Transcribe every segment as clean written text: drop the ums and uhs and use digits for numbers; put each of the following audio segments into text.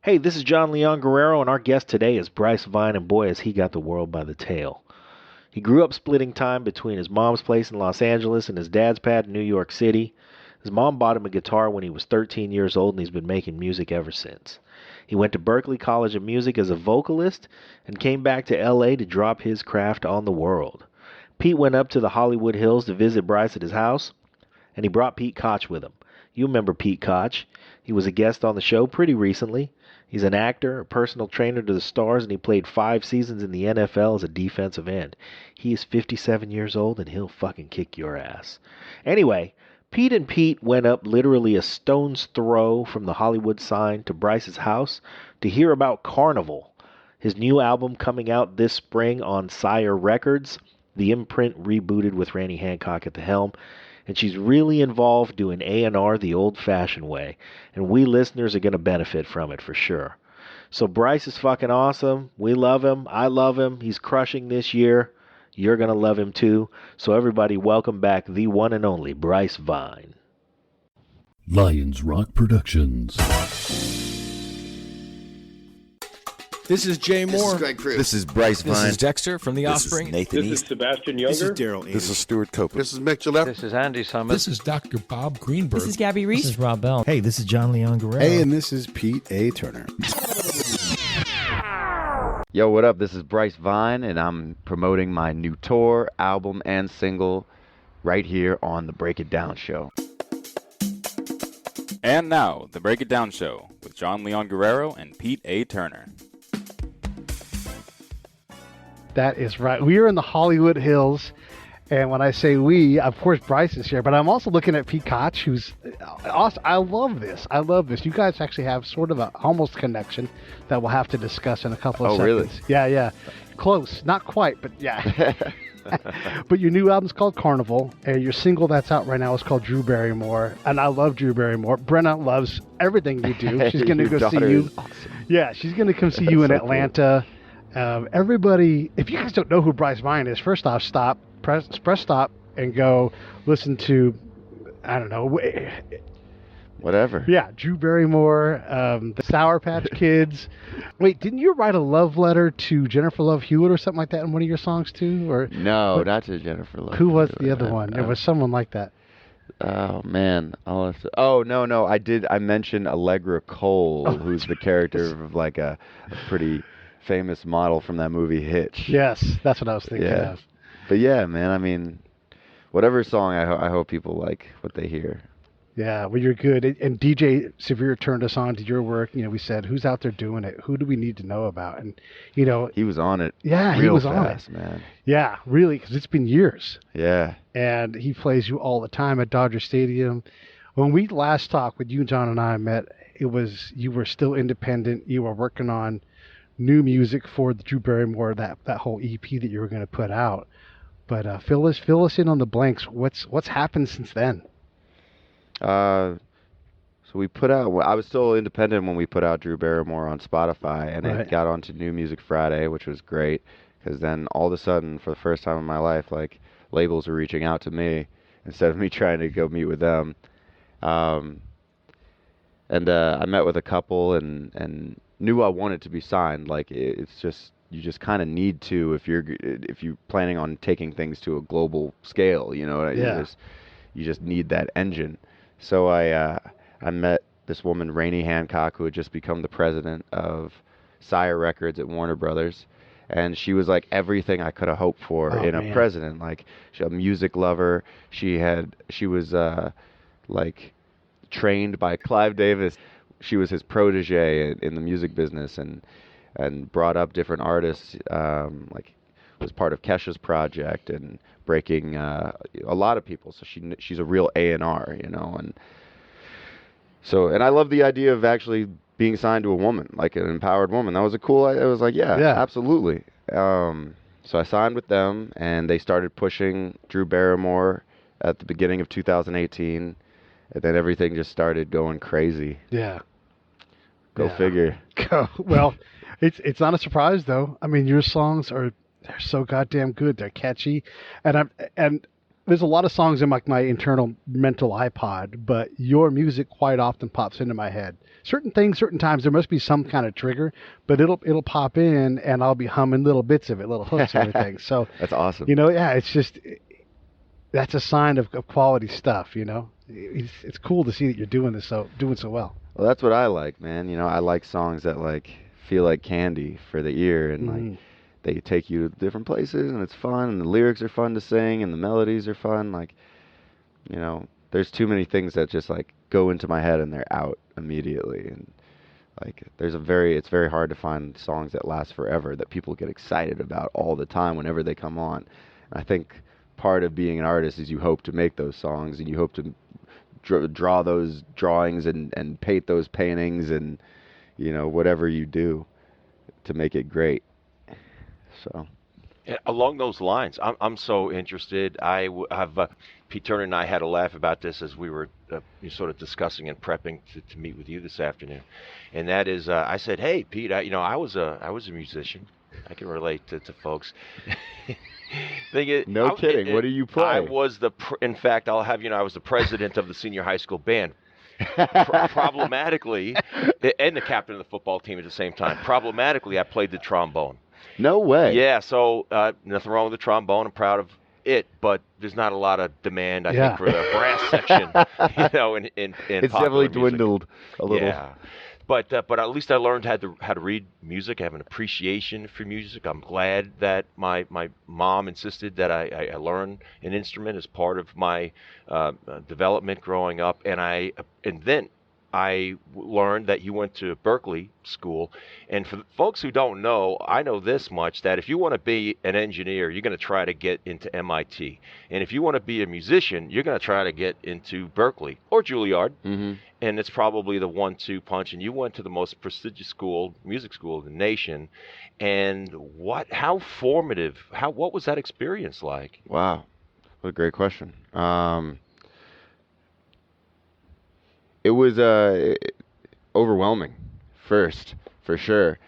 Hey, this is John Leon Guerrero, and our guest today is Bryce Vine, and boy, has he got the world by the tail. He grew up splitting time between his mom's place in Los Angeles and his dad's pad in New York City. His mom bought him a guitar when he was 13 years old, and he's been making music ever since. He went to Berklee College of Music as a vocalist and came back to LA to drop his craft on the world. Pete went up to the Hollywood Hills to visit Bryce at his house, and he brought Pete Koch with him. You remember Pete Koch. He was a guest on the show pretty recently. He's an actor, a personal trainer to the stars, and he played 5 seasons in the NFL as a defensive end. He is 57 years old, and he'll fucking kick your ass. Anyway, Pete went up literally a stone's throw from the Hollywood sign to Bryce's house to hear about Carnival, his new album coming out this spring on Sire Records, the imprint rebooted with Randy Hancock at the helm. And she's really involved doing A&R the old-fashioned way, and we listeners are going to benefit from it for sure. So Bryce is fucking awesome. We love him. I love him. He's crushing this year. You're going to love him too. So everybody, welcome back the one and only Bryce Vine. Lions Rock Productions. This is Jay Moore. This is Greg Cruz. This is Bryce Vine. This is Dexter from The Offspring. This is Nathan This East. is Sebastian Younger. This is Daryl. This is Stuart Copeland. This is Mick Gillette. This is Andy Summers. This is Dr. Bob Greenberg. This is Gabby Reese. This is Rob Bell. Hey, this is John Leon Guerrero. Hey, and this is Pete A. Turner. Yo, what up? This is Bryce Vine, and I'm promoting my new tour, album, and single right here on The Break It Down Show. And now, The Break It Down Show with John Leon Guerrero and Pete A. Turner. That is right. We are in the Hollywood Hills, and when I say we, of course Bryce is here, but I'm also looking at Pete Koch, who's awesome. I love this. You guys actually have sort of a almost connection that we'll have to discuss in a couple of seconds. Really? Yeah. Close. Not quite, but yeah. But your new album's called Carnival, and your single that's out right now is called Drew Barrymore, and I love Drew Barrymore. Brenna loves everything you do. She's going to go see you. Awesome. Yeah, she's going to come see you in Atlanta. Cool. Everybody, if you guys don't know who Bryce Vine is, first off, press stop, and go listen to, I don't know, Whatever. Yeah, Drew Barrymore, the Sour Patch Kids. Wait, didn't you write a love letter to Jennifer Love Hewitt or something like that in one of your songs too? Or No, not to Jennifer Love. Who was the other one? There was someone like that. Oh man, no, I did. I mentioned Allegra Cole, who's the character of like a pretty famous model from that movie Hitch. Yes, that's what I was thinking of. But yeah, man, I mean, whatever song, I hope people like what they hear. Yeah, well, you're good. And DJ Severe turned us on to your work. You know, we said, who's out there doing it? Who do we need to know about? And, you know, he was on it. Yeah, he was on it, man. Yeah, really, because it's been years. Yeah. And he plays you all the time at Dodger Stadium. When we last talked, when you, John, and I met, you were still independent. You were working on new music for the Drew Barrymore, that whole EP that you were going to put out. But fill us in on the blanks. What's happened since then? So we put out. I was still independent when we put out Drew Barrymore on Spotify, and it got onto New Music Friday, which was great because then all of a sudden, for the first time in my life, like labels were reaching out to me instead of me trying to go meet with them. And I met with a couple and knew I wanted to be signed. Like it's just you just kind of need to if you're planning on taking things to a global scale. You know, you just need that engine. So I met this woman, Rainey Hancock, who had just become the president of Sire Records at Warner Brothers. And she was like everything I could have hoped for in a president. Like a music lover. She was like trained by Clive Davis. She was his protege in the music business and brought up different artists. Like was part of Kesha's project and breaking a lot of people. So she's a real A&R, you know. And I love the idea of actually being signed to a woman, like an empowered woman. That was a cool idea. It was like, yeah. Absolutely. So I signed with them, and they started pushing Drew Barrymore at the beginning of 2018, and then everything just started going crazy. Yeah. Go figure. Well, it's not a surprise though. I mean, your songs they're so goddamn good. They're catchy, and there's a lot of songs in my internal mental iPod, but your music quite often pops into my head. Certain things, certain times, there must be some kind of trigger, but it'll pop in, and I'll be humming little bits of it, little hooks and everything. So That's awesome. it's just that's a sign of quality stuff. It's cool to see that you're doing so well. Well, that's what I like, man. I like songs that feel like candy for the ear, and they take you to different places, and it's fun, and the lyrics are fun to sing, and the melodies are fun. There's too many things that just go into my head and they're out immediately, and it's very hard to find songs that last forever that people get excited about all the time whenever they come on. And I think part of being an artist is you hope to make those songs, and you hope to draw those drawings and paint those paintings, and whatever you do to make it great. So along those lines, I'm so interested. Pete Turner and I had a laugh about this as we were sort of discussing and prepping to meet with you this afternoon, and that is, I said, "Hey, Pete, I was a musician. I can relate to folks." No kidding. What do you play? I was in fact, I'll have I was the president of the senior high school band. Problematically, and the captain of the football team at the same time. Problematically, I played the trombone. No way. Yeah, so nothing wrong with the trombone. I'm proud of it, but there's not a lot of demand, I think, for the brass section, in it's popular definitely music. dwindled a little. Yeah. But at least I learned how to read music. I have an appreciation for music. I'm glad that my mom insisted that I learn an instrument as part of my development growing up. And then I learned that you went to Berkeley School. And for the folks who don't know, I know this much, that if you want to be an engineer, you're going to try to get into MIT. And if you want to be a musician, you're going to try to get into Berkeley or Juilliard. Mm-hmm. And it's probably the 1-2 punch. And you went to the most prestigious music school in the nation. And how formative, what was that experience like? Wow. What a great question. It was overwhelming first, for sure.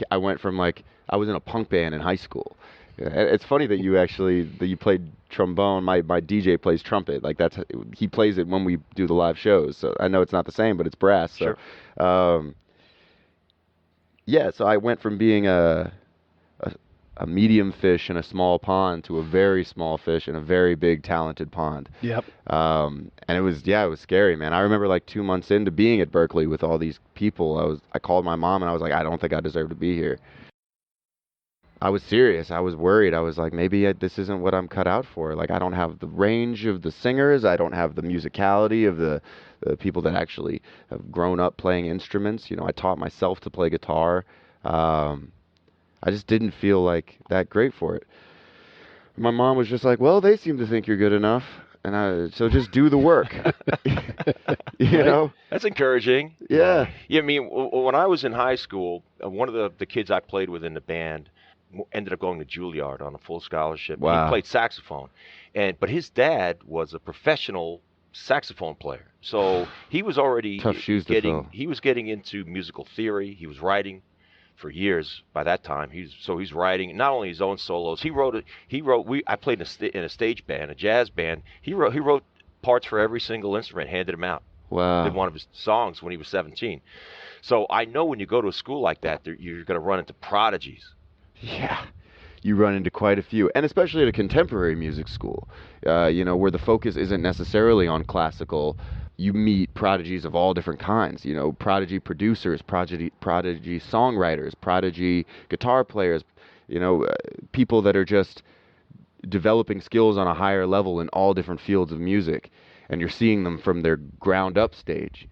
I went from I was in a punk band in high school. It's funny that you played trombone. My DJ plays trumpet. He plays it when we do the live shows. So I know it's not the same, but it's brass. So, sure. So I went from being a medium fish in a small pond to a very small fish in a very big, talented pond. Yep. And it was scary, man. I remember 2 months into being at Berkeley with all these people, I called my mom and I was like, I don't think I deserve to be here. I was serious. I was worried. I was like, maybe this isn't what I'm cut out for. I don't have the range of the singers. I don't have the musicality of the people that actually have grown up playing instruments. I taught myself to play guitar. I just didn't feel that great for it. My mom was just like, well, they seem to think you're good enough, so just do the work. You know? That's encouraging. Yeah. Yeah, I mean, when I was in high school, one of the kids I played with in the band ended up going to Juilliard on a full scholarship. Wow. He played saxophone, but his dad was a professional saxophone player. So he was already tough shoes to fill. He was getting into musical theory. He was writing for years by that time. He's writing not only his own solos. I played in a stage band, a jazz band. He wrote parts for every single instrument, handed them out. Wow. Did one of his songs when he was 17. So I know when you go to a school like that, you're going to run into prodigies. Yeah, you run into quite a few, and especially at a contemporary music school, where the focus isn't necessarily on classical. You meet prodigies of all different kinds, prodigy producers, prodigy songwriters, prodigy guitar players, people that are just developing skills on a higher level in all different fields of music, and you're seeing them from their ground up stage.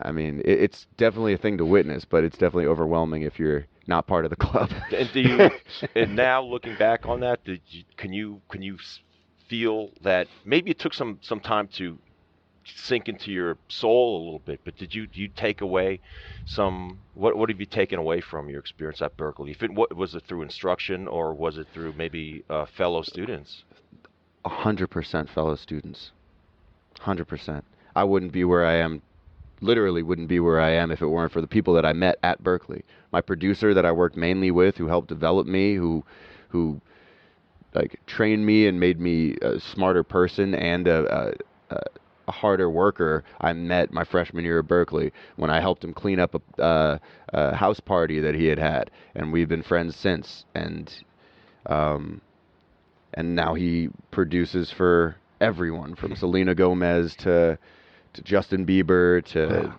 I mean, it's definitely a thing to witness, but it's definitely overwhelming if you're not part of the club. And and now looking back on that, can you feel that maybe it took some time to sink into your soul a little bit, but do you take away what have you taken away from your experience at Berkeley? Was it through instruction, or was it through maybe fellow students? 100% fellow students. 100%. I wouldn't be where I am. Literally wouldn't be where I am if it weren't for the people that I met at Berkeley. My producer that I worked mainly with, who helped develop me, who like trained me and made me a smarter person and a harder worker I met my freshman year at Berkeley when I helped him clean up a house party that he had, and we've been friends since. Um, and now he produces for everyone from Selena Gomez to Justin Bieber to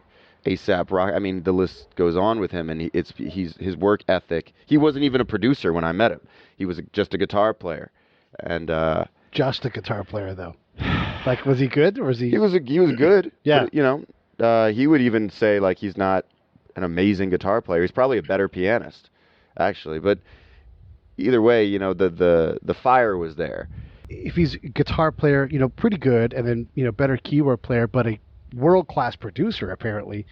ASAP Rock. I mean, the list goes on with him, and he's his work ethic. He wasn't even a producer when I met him. He was just a guitar player, and Just a guitar player, though. Like, was he good, or was he? he was good. Yeah. But, you know, he would even say like he's not an amazing guitar player. He's probably a better pianist, actually. But either way, you know, the fire was there. If he's a guitar player, you know, pretty good, and then, you know, better keyboard player, but a world-class producer, apparently,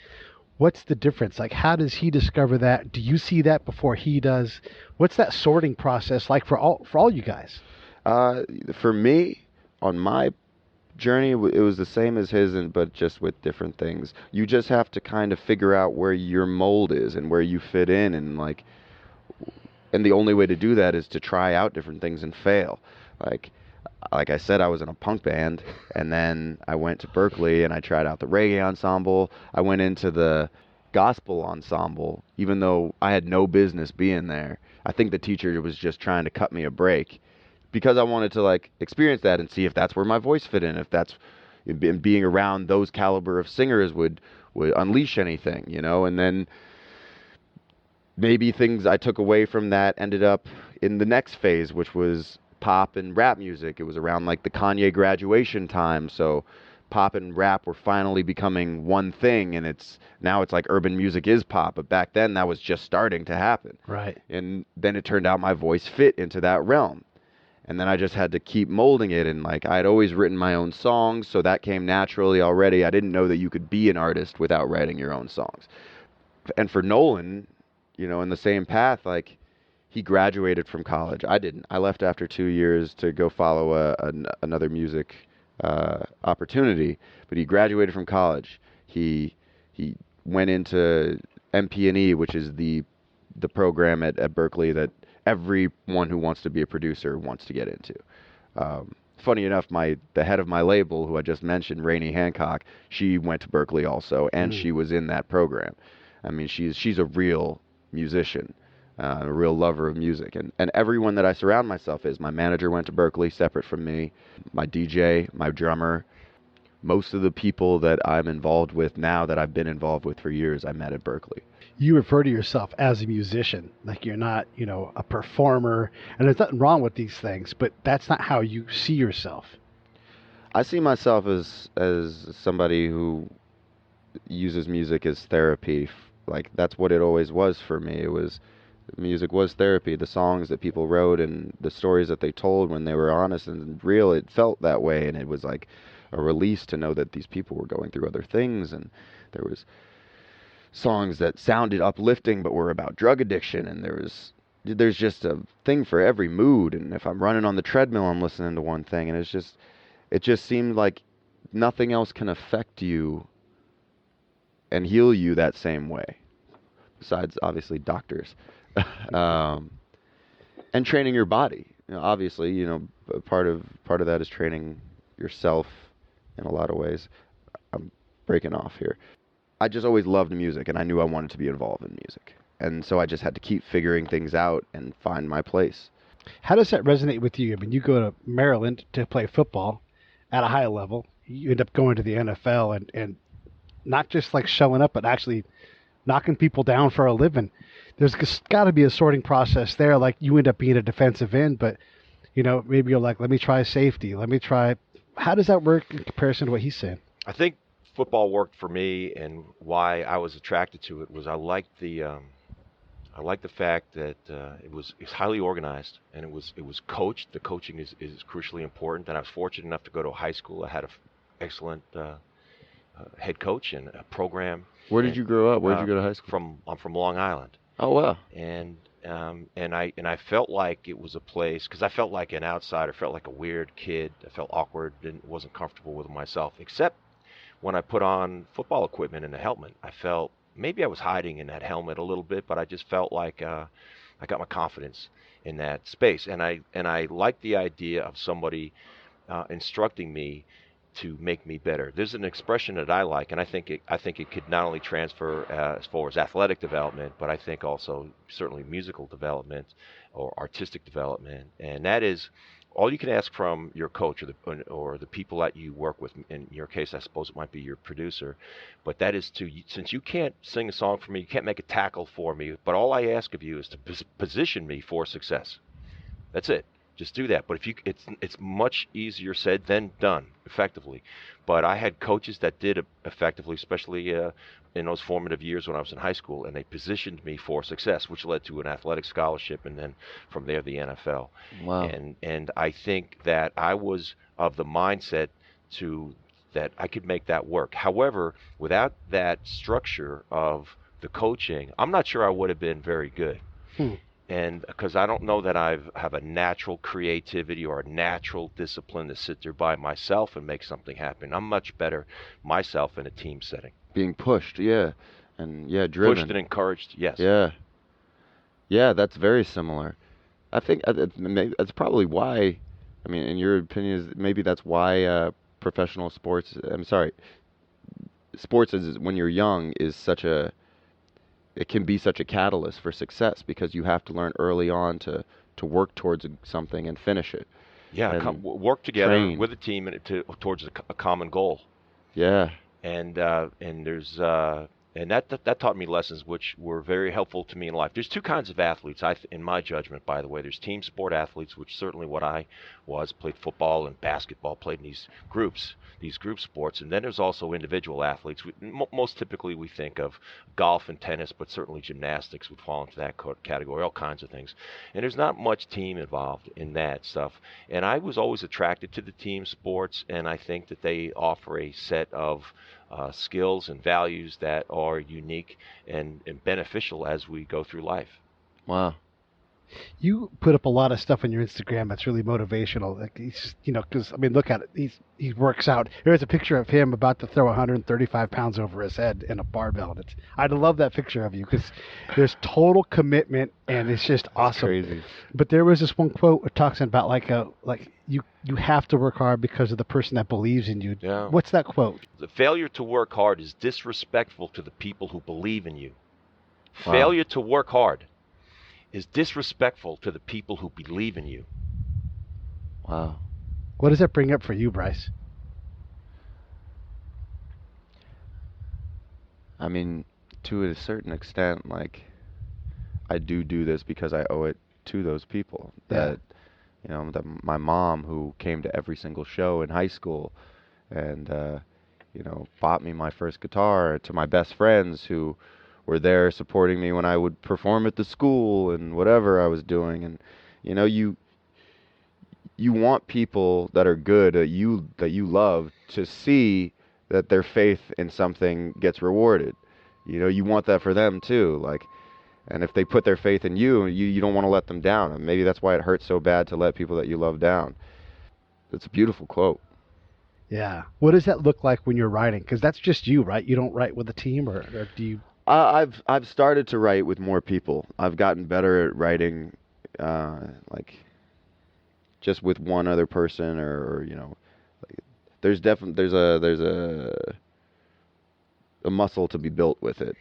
what's the difference? Like, how does he discover that? Do you see that before he does? What's that sorting process like for all you guys? For me, on my journey, it was the same as his, but just with different things. You just have to kind of figure out where your mold is and where you fit in, and the only way to do that is to try out different things and fail. Like I said, I was in a punk band, and then I went to Berkeley and I tried out the reggae ensemble. I went into the gospel ensemble, even though I had no business being there. I think the teacher was just trying to cut me a break because I wanted to like experience that and see if that's where my voice fit in, if that's being around those caliber of singers would unleash anything, you know. And then maybe things I took away from that ended up in the next phase, which was pop and rap music. It was around like the Kanye graduation time, so pop and rap were finally becoming one thing, and now it's like urban music is pop, but back then that was just starting to happen. Right. And then it turned out my voice fit into that realm. And then I just had to keep molding it, and like I'd always written my own songs, so that came naturally already. I didn't know that you could be an artist without writing your own songs. And for Nolan, you know, in the same path, like he graduated from college. I didn't. I left after 2 years to go follow another music opportunity. But he graduated from college. He went into MP&E, which is the program at Berkeley that everyone who wants to be a producer wants to get into. Funny enough, the head of my label, who I just mentioned, Rainey Hancock, she went to Berkeley also, and she was in that program. I mean, she's a real musician, a real lover of music, and everyone that I surround myself is. My manager went to Berkeley, separate from me. My DJ, my drummer, most of the people that I'm involved with now that I've been involved with for years, I met at Berkeley. You refer to yourself as a musician, like you're not, you know, a performer, and there's nothing wrong with these things, but that's not how you see yourself. I see myself as somebody who uses music as therapy. Like that's what it always was for me. Music was therapy. The songs that people wrote and the stories that they told when they were honest and real, it felt that way, and it was like a release to know that these people were going through other things. And there was songs that sounded uplifting but were about drug addiction, and there's just a thing for every mood. And if I'm running on the treadmill, I'm listening to one thing, and it just seemed like nothing else can affect you and heal you that same way, besides obviously doctors. And training your body. You know, obviously, you know, part of that is training yourself in a lot of ways. I'm breaking off here. I just always loved music, and I knew I wanted to be involved in music. And so I just had to keep figuring things out and find my place. How does that resonate with you? I mean, you go to Maryland to play football at a high level. You end up going to the NFL and not just like showing up, but actually knocking people down for a living. There's got to be a sorting process there. Like you end up being a defensive end, but you know, maybe you're like, let me try safety. Let me try. How does that work in comparison to what he's saying? I think football worked for me, and why I was attracted to it was I liked the fact that it's highly organized, and it was coached. The coaching is crucially important, and I was fortunate enough to go to a high school. I had an excellent head coach and a program. Where did you grow up? Where did you go to high school? I'm from Long Island. Oh wow. And I felt like it was a place, because I felt like an outsider, felt like a weird kid. I felt awkward, wasn't comfortable with myself, except when I put on football equipment and a helmet. I felt maybe I was hiding in that helmet a little bit, but I just felt like I got my confidence in that space, and I like the idea of somebody instructing me to make me better. There's an expression that I like, and I think it could not only transfer as far as athletic development, but I think also certainly musical development or artistic development, and that is all you can ask from your coach or the people that you work with. In your case, I suppose it might be your producer, but that is to, since you can't sing a song for me, you can't make a tackle for me, but all I ask of you is to position me for success. That's it. Just do that. But if you, it's much easier said than done effectively. But I had coaches that did it effectively, especially in those formative years when I was in high school, and they positioned me for success, which led to an athletic scholarship, and then from there the NFL. Wow. And I think that I was of the mindset to that I could make that work. However, without that structure of the coaching, I'm not sure I would have been very good. And because I don't know that I have a natural creativity or a natural discipline to sit there by myself and make something happen. I'm much better myself in a team setting. Being pushed, yeah. And yeah, driven. Pushed and encouraged, yes. Yeah. Yeah, that's very similar. I think that's probably why, I mean, in your opinion, is maybe that's why professional sports, sports is, when you're young, is such a, it can be such a catalyst for success because you have to learn early on to work towards something and finish it. Yeah, work together train. with a team and towards a common goal. Yeah. And there's and that taught me lessons which were very helpful to me in life. There's two kinds of athletes, in my judgment, by the way. There's team sport athletes, which certainly what I was, played football and basketball, played in these group sports. And then there's also individual athletes. Most typically we think of golf and tennis, but certainly gymnastics would fall into that category, all kinds of things. And there's not much team involved in that stuff. And I was always attracted to the team sports, and I think that they offer a set of skills and values that are unique and beneficial as we go through life. Wow. You put up a lot of stuff on your Instagram that's really motivational. Like he's, because I mean, look at it. He works out. There's a picture of him about to throw 135 pounds over his head in a barbell. I'd love that picture of you because there's total commitment and it's just awesome. Crazy. But there was this one quote that talks about like you have to work hard because of the person that believes in you. Yeah. What's that quote? The failure to work hard is disrespectful to the people who believe in you. Wow. Failure to work hard is disrespectful to the people who believe in you. Wow. What does that bring up for you, Bryce? I mean, to a certain extent, like, I do this because I owe it to those people. Yeah. That my mom, who came to every single show in high school and, bought me my first guitar, to my best friends who were there supporting me when I would perform at the school and whatever I was doing. And, you want people that are good, that you love, to see that their faith in something gets rewarded. You want that for them too. Like, and if they put their faith in you, you don't want to let them down. And maybe that's why it hurts so bad to let people that you love down. It's a beautiful quote. Yeah. What does that look like when you're writing? Because that's just you, right? You don't write with a team, or do you? I've started to write with more people. I've gotten better at writing, like, just with one other person, or like, there's a muscle to be built with it,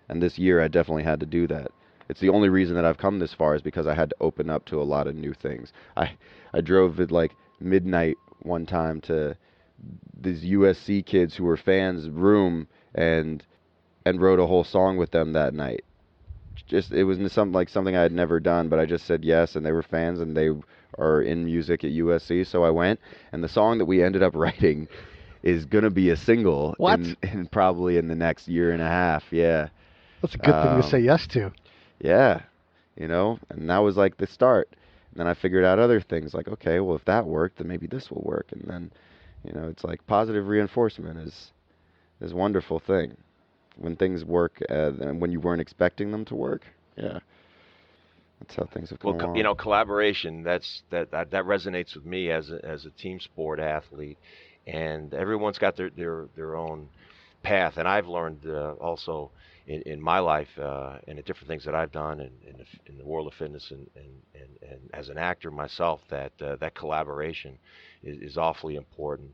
And this year I definitely had to do that. It's the only reason that I've come this far is because I had to open up to a lot of new things. I drove at like midnight one time to these USC kids who were fans' room and wrote a whole song with them that night. It was something I had never done, but I just said yes, and they were fans, and they are in music at USC, so I went. And the song that we ended up writing is gonna be a single in probably in the next year and a half. Yeah, that's a good thing to say yes to. Yeah, and that was like the start. And then I figured out other things, like, okay, well, if that worked, then maybe this will work. And then, it's like positive reinforcement is a wonderful thing. When things work and when you weren't expecting them to work, yeah, that's how things have gone. Well, collaboration, that resonates with me as a team sport athlete, and everyone's got their own path. And I've learned also in my life and the different things that I've done in the world of fitness and as an actor myself, that that collaboration is awfully important.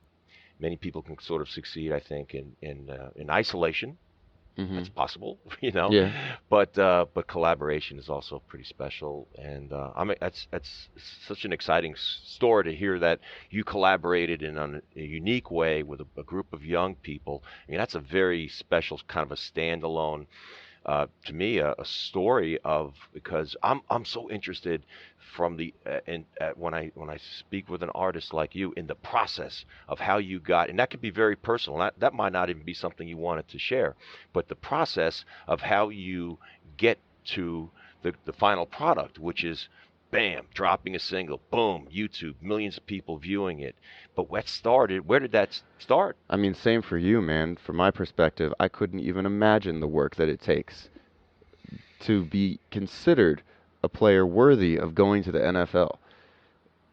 Many people can sort of succeed, I think, in isolation. That's possible, Yeah. but collaboration is also pretty special, and that's such an exciting story to hear that you collaborated in a unique way with a group of young people. I mean, that's a very special kind of a standalone, to me, a story of, because I'm so interested from the when I speak with an artist like you, in the process of how you got, and that could be very personal. That might not even be something you wanted to share, but the process of how you get to the final product, which is bam, dropping a single, boom, YouTube, millions of people viewing it. But where did that start? I mean, same for you, man. From my perspective, I couldn't even imagine the work that it takes to be considered a player worthy of going to the NFL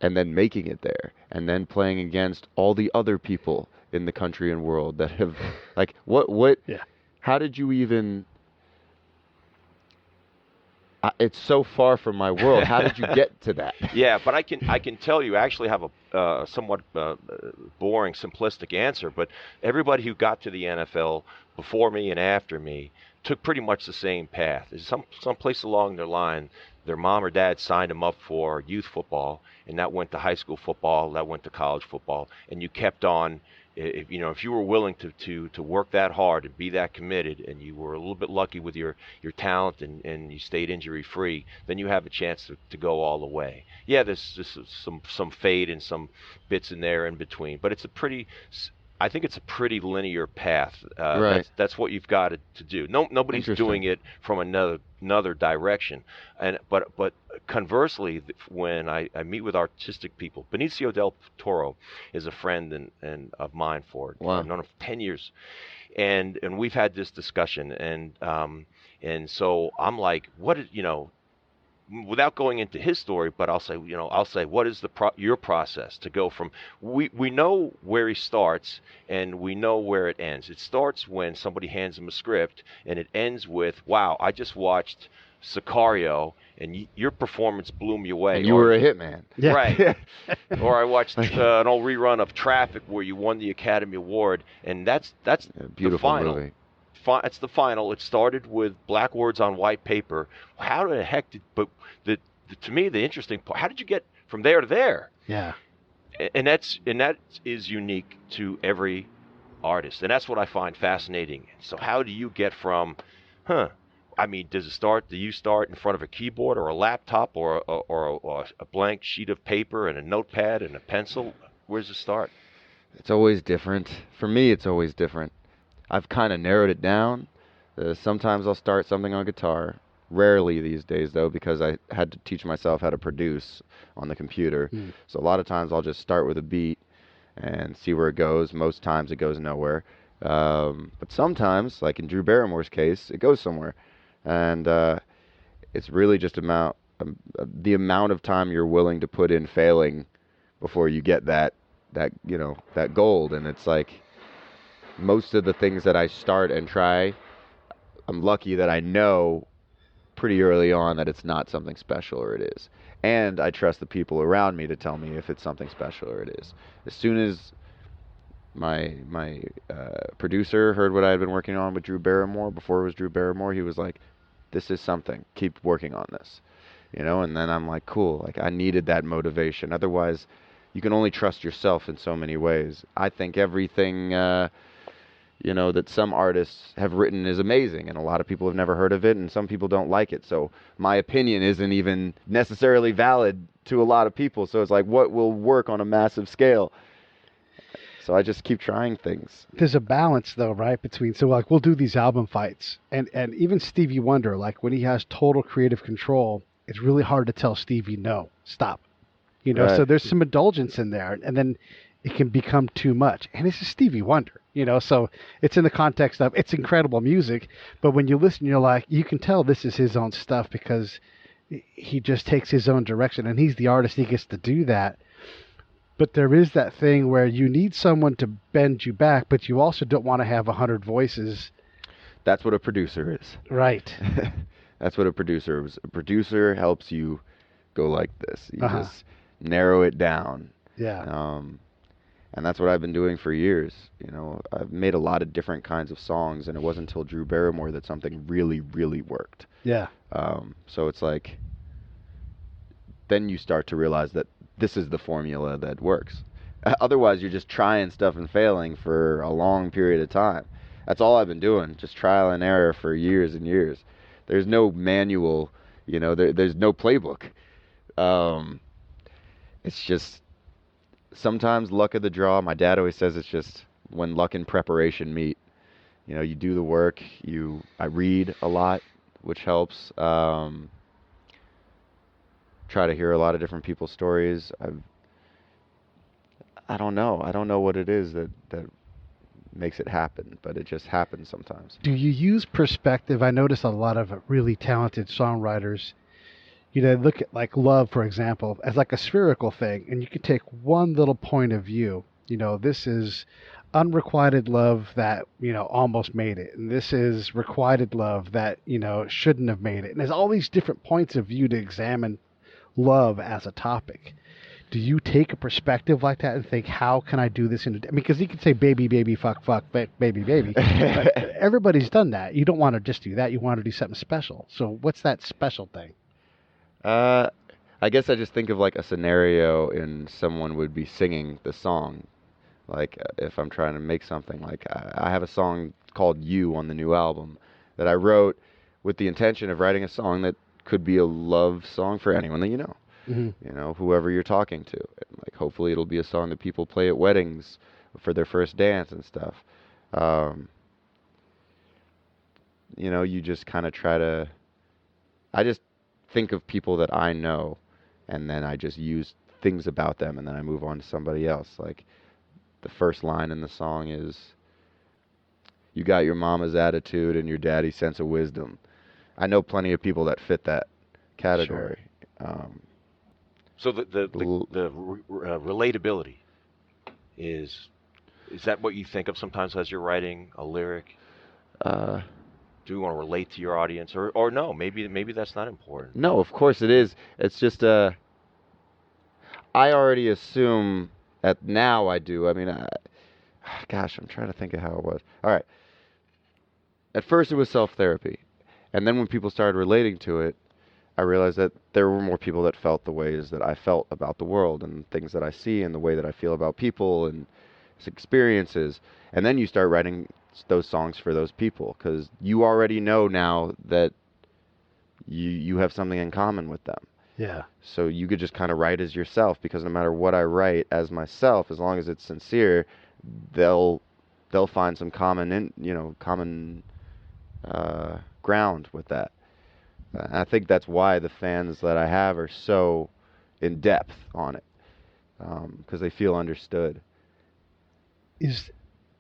and then making it there and then playing against all the other people in the country and world that have, like, Yeah. how did you even, it's so far from my world. How did you get to that? Yeah, but I can tell you, I actually have a somewhat boring, simplistic answer. But everybody who got to the NFL before me and after me took pretty much the same path. There's some place along their line, their mom or dad signed them up for youth football, and that went to high school football, that went to college football, and you kept on. If you were willing to work that hard and be that committed, and you were a little bit lucky with your talent, and you stayed injury free, then you have a chance to go all the way. Yeah, there's just some fade and some bits in there in between, but I think it's a pretty linear path. Right. That's what you've got to do. Nobody's doing it from another direction. But conversely, when I meet with artistic people, Benicio del Toro is a friend and of mine for Wow. I've known him for 10 years, and we've had this discussion, and so I'm like, without going into his story, but I'll say, what is your process to go from, we know where he starts and we know where it ends. It starts when somebody hands him a script, and it ends with, wow, I just watched Sicario and your performance blew me away. And you were a hitman. Yeah. Right. Or I watched an old rerun of Traffic where you won the Academy Award, and that's Beautiful the final. movie. It's the final. It started with black words on white paper. How the heck to me, the interesting part, how did you get from there to there? Yeah. And that is unique to every artist, and that's what I find fascinating. So how do you get from, I mean, do you start in front of a keyboard or a laptop or a blank sheet of paper and a notepad and a pencil? Where's it start? It's always different. For me, it's always different. I've kind of narrowed it down. Sometimes I'll start something on guitar. Rarely these days, though, because I had to teach myself how to produce on the computer. So a lot of times I'll just start with a beat and see where it goes. Most times it goes nowhere. But sometimes, like in Drew Barrymore's case, it goes somewhere. And it's really just the amount of time you're willing to put in failing before you get that gold. And it's like, most of the things that I start and try, I'm lucky that I know pretty early on that it's not something special, or it is. And I trust the people around me to tell me if it's something special or it is. As soon as my producer heard what I had been working on with Drew Barrymore, before it was Drew Barrymore, he was like, this is something. Keep working on this. And then I'm like, cool. Like, I needed that motivation. Otherwise, you can only trust yourself in so many ways. I think everything that some artists have written is amazing, and a lot of people have never heard of it, and some people don't like it. So my opinion isn't even necessarily valid to a lot of people. So it's like, what will work on a massive scale? So I just keep trying things. There's a balance, though, right? Between, so like, we'll do these album fights, and even Stevie Wonder, like, when he has total creative control, it's really hard to tell Stevie, no, stop. Right. So there's some indulgence in there, and then it can become too much. And this is Stevie Wonder, so it's in the context of, it's incredible music, but when you listen, you're like, you can tell this is his own stuff because he just takes his own direction, and he's the artist, he gets to do that. But there is that thing where you need someone to bend you back, but you also don't want to have 100 voices That's what a producer is. Right. That's what a producer is. A producer helps you go like this. You just narrow it down. Yeah. And that's what I've been doing for years. You know, I've made a lot of different kinds of songs, and it wasn't until Drew Barrymore that something really, really worked. Yeah. So it's like, then you start to realize that this is the formula that works. Otherwise, you're just trying stuff and failing for a long period of time. That's all I've been doing, just trial and error for years and years. There's no manual, you know, there's no playbook. It's just sometimes luck of the draw. My dad always says it's just when luck and preparation meet. You know, you do the work. I read a lot, which helps. Try to hear a lot of different people's stories. I don't know. I don't know what it is that makes it happen, but it just happens sometimes. Do you use perspective? I notice a lot of really talented songwriters, you know, look at like love, for example, as like a spherical thing, and you can take one little point of view. You know, this is unrequited love that, you know, almost made it, and this is requited love that, you know, shouldn't have made it. And there's all these different points of view to examine love as a topic. Do you take a perspective like that and think, how can I do this? I mean, because you could say baby, baby, fuck, fuck, baby, baby. But everybody's done that. You don't want to just do that. You want to do something special. So what's that special thing? I guess I just think of like a scenario and someone would be singing the song. Like if I'm trying to make something, like I have a song called You on the new album that I wrote with the intention of writing a song that could be a love song for anyone that you know. You know, whoever you're talking to. And like, hopefully it'll be a song that people play at weddings for their first dance and stuff. You know, you just kind of I just think of people that I know, and then I just use things about them, and then I move on to somebody else. Like, the first line in the song is, you got your mama's attitude and your daddy's sense of wisdom. I know plenty of people that fit that category. Sure. So the relatability is that what you think of sometimes as you're writing a lyric? Do you want to relate to your audience, or no? Maybe that's not important. No, of course it is. It's just I already assume now I do. I mean, gosh, I'm trying to think of how it was. All right. At first it was self-therapy, and then when people started relating to it, I realized that there were more people that felt the ways that I felt about the world and things that I see and the way that I feel about people and experiences. And then you start writing those songs for those people because you already know now that you have something in common with them. Yeah. So you could just kind of write as yourself, because no matter what I write as myself, as long as it's sincere, they'll find some common ground with that. I think that's why the fans that I have are so in depth on it, because they feel understood.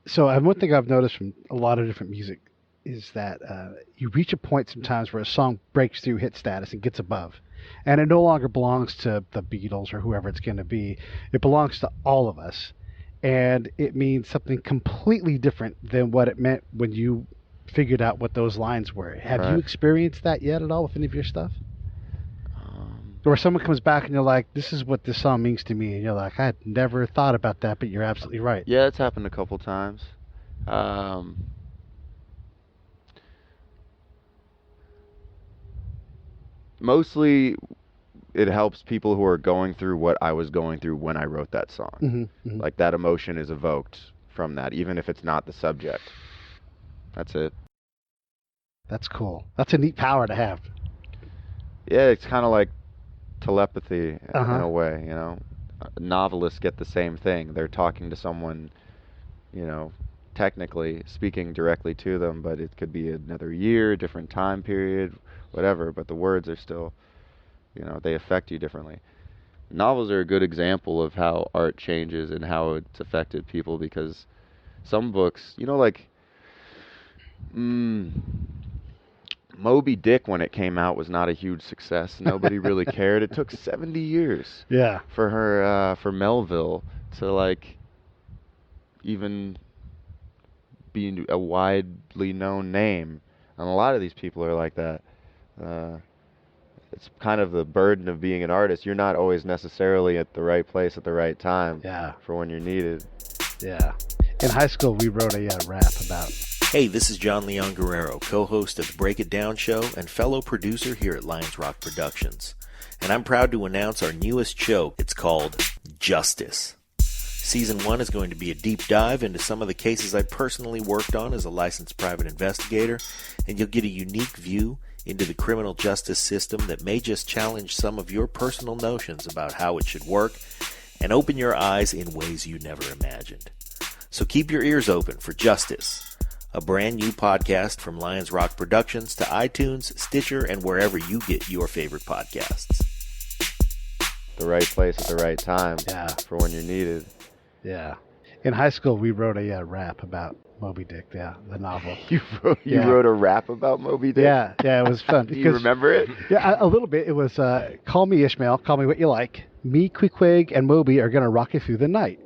So one thing I've noticed from a lot of different music is that you reach a point sometimes where a song breaks through hit status and gets above, and it no longer belongs to the Beatles or whoever it's going to be. It belongs to all of us, and it means something completely different than what it meant when you figured out what those lines were. Have you experienced that yet at all with any of your stuff? Or someone comes back and you're like, this is what this song means to me, and you're like, I had never thought about that, but you're absolutely right. Yeah, it's happened a couple times. Mostly it helps people who are going through what I was going through when I wrote that song. Like, that emotion is evoked from that, even if it's not the subject. That's it. That's cool. That's a neat power to have. Yeah, it's kind of like telepathy in a way, you know. Novelists get the same thing. They're talking to someone, you know, technically speaking directly to them, but it could be another year, different time period, whatever, but the words are still, you know, they affect you differently. Novels are a good example of how art changes and how it's affected people, because some books, you know, like Moby Dick, when it came out, was not a huge success. Nobody really cared. It took 70 years for Melville to, like, even be a widely known name. And a lot of these people are like that. It's kind of the burden of being an artist. You're not always necessarily at the right place at the right time for when you're needed. Yeah. In high school, we wrote a rap about... Hey, this is John Leon Guerrero, co-host of the Break It Down show and fellow producer here at Lions Rock Productions. And I'm proud to announce our newest show. It's called Justice. Season 1 is going to be a deep dive into some of the cases I personally worked on as a licensed private investigator, and you'll get a unique view into the criminal justice system that may just challenge some of your personal notions about how it should work and open your eyes in ways you never imagined. So keep your ears open for Justice, a brand new podcast from Lions Rock Productions to iTunes, Stitcher, and wherever you get your favorite podcasts. The right place at the right time for when you're needed. Yeah. In high school, we wrote a rap about Moby Dick, the novel. You wrote a rap about Moby Dick? Yeah, it was fun. Do you remember it? Yeah, a little bit. It was, call me Ishmael, call me what you like. Me, Queequeg, and Moby are going to rock you through the night.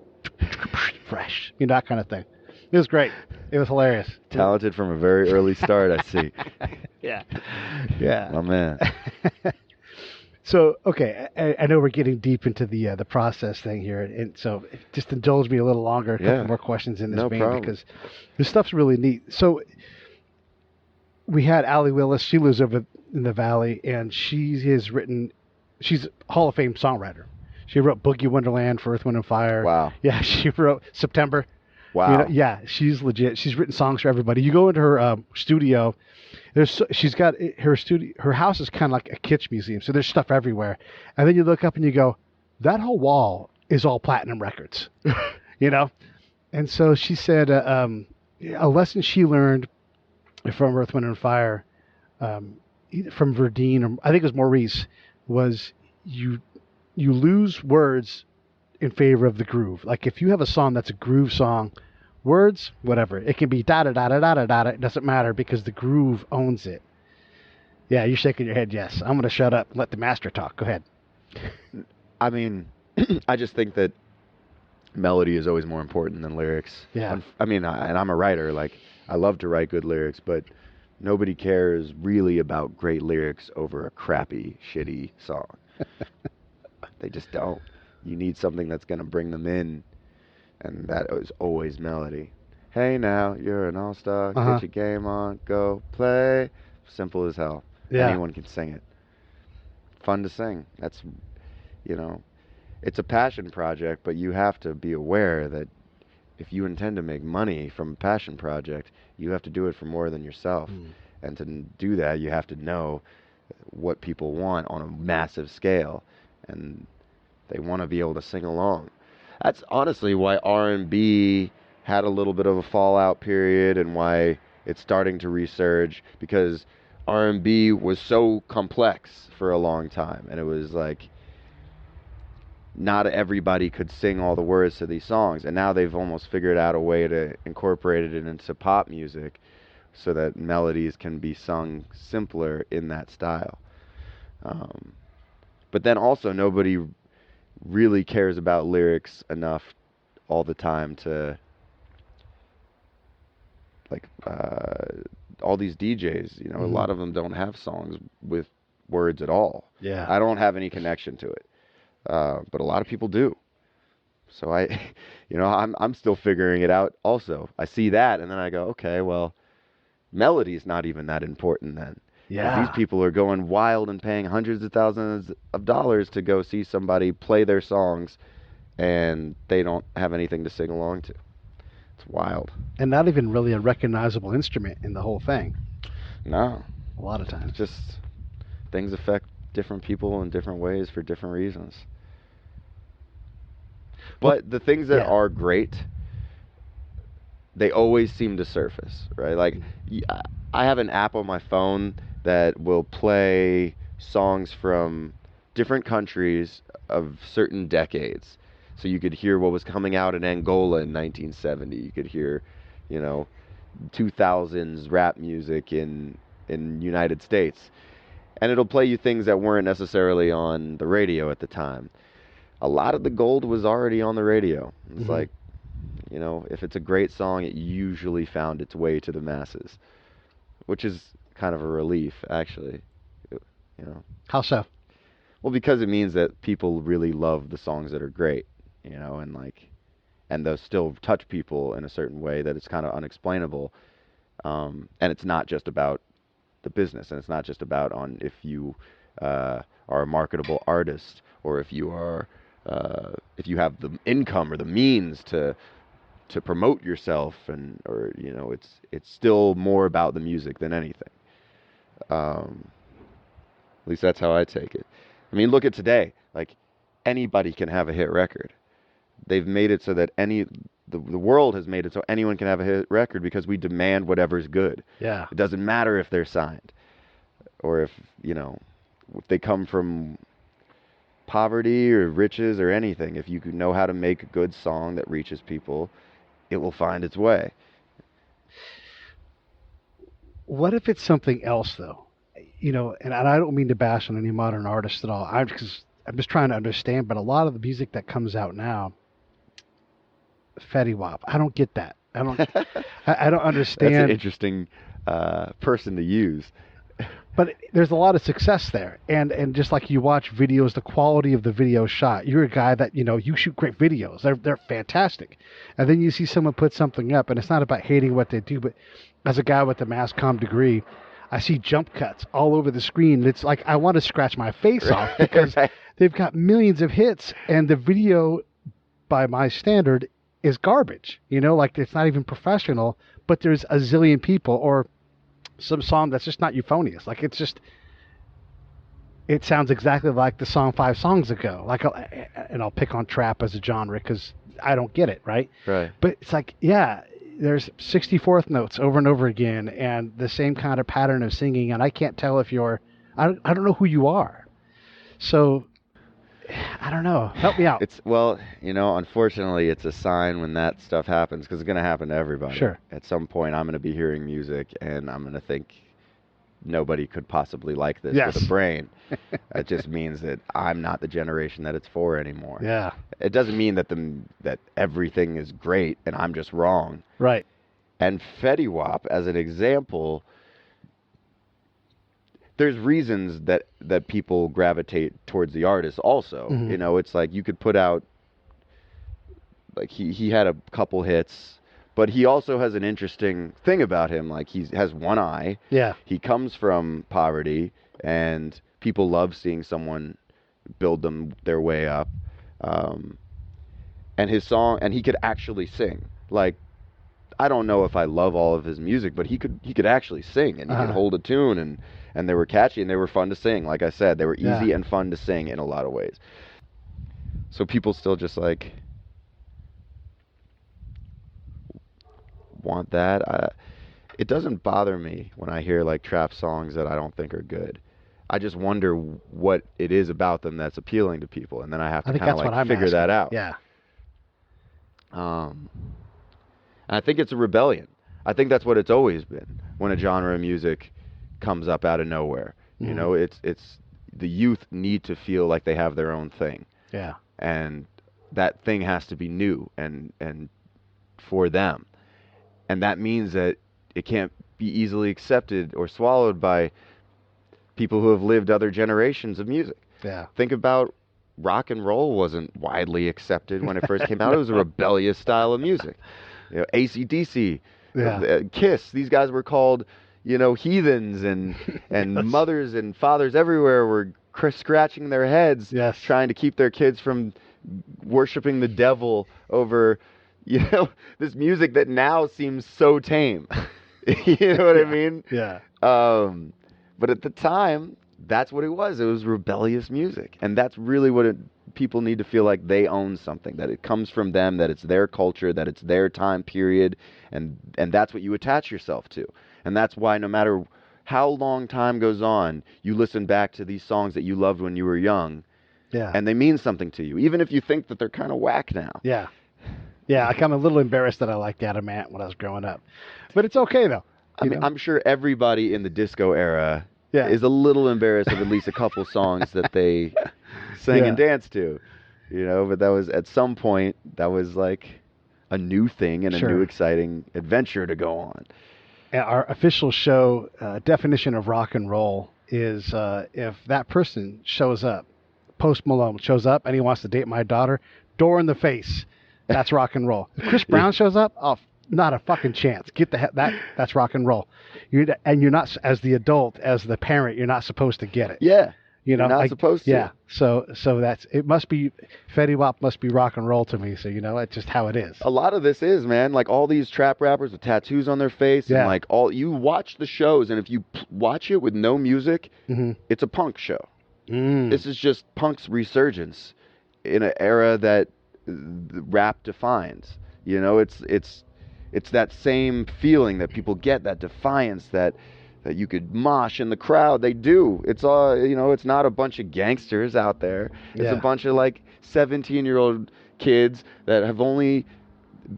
Fresh. That kind of thing. It was great. It was hilarious. Talented from a very early start, I see. Yeah. My man. So, okay, I know we're getting deep into the process thing here, and so just indulge me a little longer, a couple more questions in this vein, because this stuff's really neat. So, we had Allie Willis. She lives over in the Valley, and she's a Hall of Fame songwriter. She wrote Boogie Wonderland for Earth, Wind & Fire. Wow. Yeah, she wrote September. Wow. She's legit. She's written songs for everybody. You go into her studio. She's got her studio. Her house is kind of like a kitsch museum, so there's stuff everywhere. And then you look up and you go, that whole wall is all platinum records, And so she said a lesson she learned from Earth, Wind & Fire, either from Verdine, or I think it was Maurice, was you lose words in favor of the groove. Like if you have a song that's a groove song, words, whatever. It can be da-da-da-da-da-da-da. It doesn't matter because the groove owns it. Yeah, you're shaking your head, yes. I'm going to shut up and let the master talk. Go ahead. I mean, I just think that melody is always more important than lyrics. Yeah. And I'm a writer. Like, I love to write good lyrics, but nobody cares really about great lyrics over a crappy, shitty song. They just don't. You need something that's going to bring them in. And that is always melody. Hey now, you're an all-star. Get your game on. Go play. Simple as hell. Yeah. Anyone can sing it. Fun to sing. That's, it's a passion project, but you have to be aware that if you intend to make money from a passion project, you have to do it for more than yourself. And to do that, you have to know what people want on a massive scale. And they want to be able to sing along. That's honestly why R&B had a little bit of a fallout period and why it's starting to resurge, because R&B was so complex for a long time, and it was like not everybody could sing all the words to these songs, and now they've almost figured out a way to incorporate it into pop music so that melodies can be sung simpler in that style. But then also nobody really cares about lyrics enough all the time to, like, all these DJs, a lot of them don't have songs with words at all. Yeah. I don't have any connection to it. But a lot of people do. So I'm still figuring it out also. I see that and then I go, okay, well, melody's not even that important then. Yeah. These people are going wild and paying hundreds of thousands of dollars to go see somebody play their songs, and they don't have anything to sing along to. It's wild. And not even really a recognizable instrument in the whole thing. No. A lot of times. It's just things affect different people in different ways for different reasons. But the things that are great, they always seem to surface, right? Like, I have an app on my phone that will play songs from different countries of certain decades. So you could hear what was coming out in Angola in 1970. You could hear, 2000s rap music in United States. And it'll play you things that weren't necessarily on the radio at the time. A lot of the gold was already on the radio. It's like, You know, if it's a great song, it usually found its way to the masses, which is kind of a relief, actually. You know. How so? Well, because it means that people really love the songs that are great, you know, and they'll still touch people in a certain way that it's kind of unexplainable. And it's not just about the business, and it's not just about on if you are a marketable artist, or if you are if you have the income or the means to promote yourself, or you know, it's still more about the music than anything. At least that's how I take it. I mean, look at today. Like, anybody can have a hit record. They've made it so that the world has made it so anyone can have a hit record because we demand whatever's good. Yeah. It doesn't matter if they're signed, or if, you know, if they come from poverty or riches or anything. If you know how to make a good song that reaches people, it will find its way. What if it's something else, though? You know, and I don't mean to bash on any modern artist at all. I'm just trying to understand. But a lot of the music that comes out now, Fetty Wap, I don't get that. I don't understand. That's an interesting person to use. But there's a lot of success there, and just like you watch videos, the quality of the video shot. You're a guy that, you know, you shoot great videos. They're fantastic, and then you see someone put something up, and it's not about hating what they do, but as a guy with a mass comm degree, I see jump cuts all over the screen. It's like I want to scratch my face off because they've got millions of hits, and the video, by my standard, is garbage. You know, like it's not even professional, but there's a zillion people, or some song that's just not euphonious. Like, it's just, it sounds exactly like the song 5 songs ago. Like, and I'll pick on trap as a genre because I don't get it, right? Right. But it's like, yeah, there's 64th notes over and over again, and the same kind of pattern of singing, and I can't tell if you're, I don't know who you are. So, I don't know. Help me out. Well, you know, unfortunately, it's a sign when that stuff happens, because it's going to happen to everybody. Sure. At some point, I'm going to be hearing music, and I'm going to think nobody could possibly like this with a brain. It just means that I'm not the generation that it's for anymore. Yeah. It doesn't mean that that everything is great and I'm just wrong. Right. And Fetty Wap, as an example, there's reasons that people gravitate towards the artist also. Mm-hmm. You know, it's like you could put out, like he had a couple hits, but he also has an interesting thing about him. Like, he has one eye. Yeah. He comes from poverty, and people love seeing someone build their way up. And his song, and he could actually sing. Like, I don't know if I love all of his music, but he could actually sing, and he could hold a tune, and they were catchy, and they were fun to sing. Like I said, they were easy and fun to sing in a lot of ways. So people still just like want that. It doesn't bother me when I hear like trap songs that I don't think are good. I just wonder what it is about them that's appealing to people, and then I have to kind of like figure that out. Yeah. And I think it's a rebellion. I think that's what it's always been when a genre of music comes up out of nowhere. Mm-hmm. You know, it's the youth need to feel like they have their own thing. Yeah. And that thing has to be new and for them. And that means that it can't be easily accepted or swallowed by people who have lived other generations of music. Yeah. Think about rock and roll wasn't widely accepted when it first came out. It was a rebellious style of music. You know, AC/DC, Kiss, these guys were called, you know, heathens, and mothers and fathers everywhere were scratching their heads trying to keep their kids from worshiping the devil over, you know, this music that now seems so tame. You know what I mean? Yeah. But at the time, that's what it was. It was rebellious music. And that's really what people need to feel like they own something, that it comes from them, that it's their culture, that it's their time period, and that's what you attach yourself to. And that's why no matter how long time goes on, you listen back to these songs that you loved when you were young, and they mean something to you, even if you think that they're kind of whack now. Yeah. Yeah, like I'm a little embarrassed that I liked Adam Ant when I was growing up. But it's okay, though. I mean, I'm sure everybody in the disco era is a little embarrassed of at least a couple songs that they sang and danced to, you know, but that was, at some point, that was like a new thing and a new exciting adventure to go on. Our official show definition of rock and roll is if that person shows up, Post Malone shows up and he wants to date my daughter, door in the face. That's rock and roll. If Chris Brown shows up, oh, not a fucking chance. Get that's rock and roll. You're not, as the adult, as the parent, you're not supposed to get it. Yeah. You're not supposed to. Yeah. So it must be, Fetty Wap must be rock and roll to me. So, it's just how it is. A lot of this is, man, like all these trap rappers with tattoos on their face. And like you watch the shows, and if you watch it with no music, it's a punk show. This is just punk's resurgence in an era that rap defines. It's that same feeling that people get, that defiance, that you could mosh in the crowd. They do. It's all, it's not a bunch of gangsters out there. It's a bunch of like 17-year-old kids that have only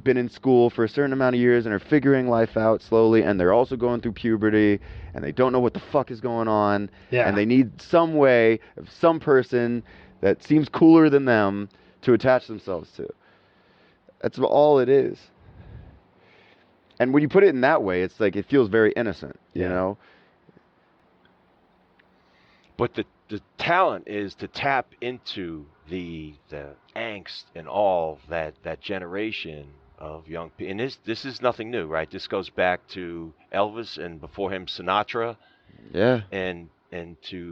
been in school for a certain amount of years and are figuring life out slowly, and they're also going through puberty, and they don't know what the fuck is going on, and they need some way, some person that seems cooler than them to attach themselves to. That's all it is. And when you put it in that way, it's like it feels very innocent, you know? But the talent is to tap into the angst and all that generation of young people. And this is nothing new, right? This goes back to Elvis and before him Sinatra. Yeah.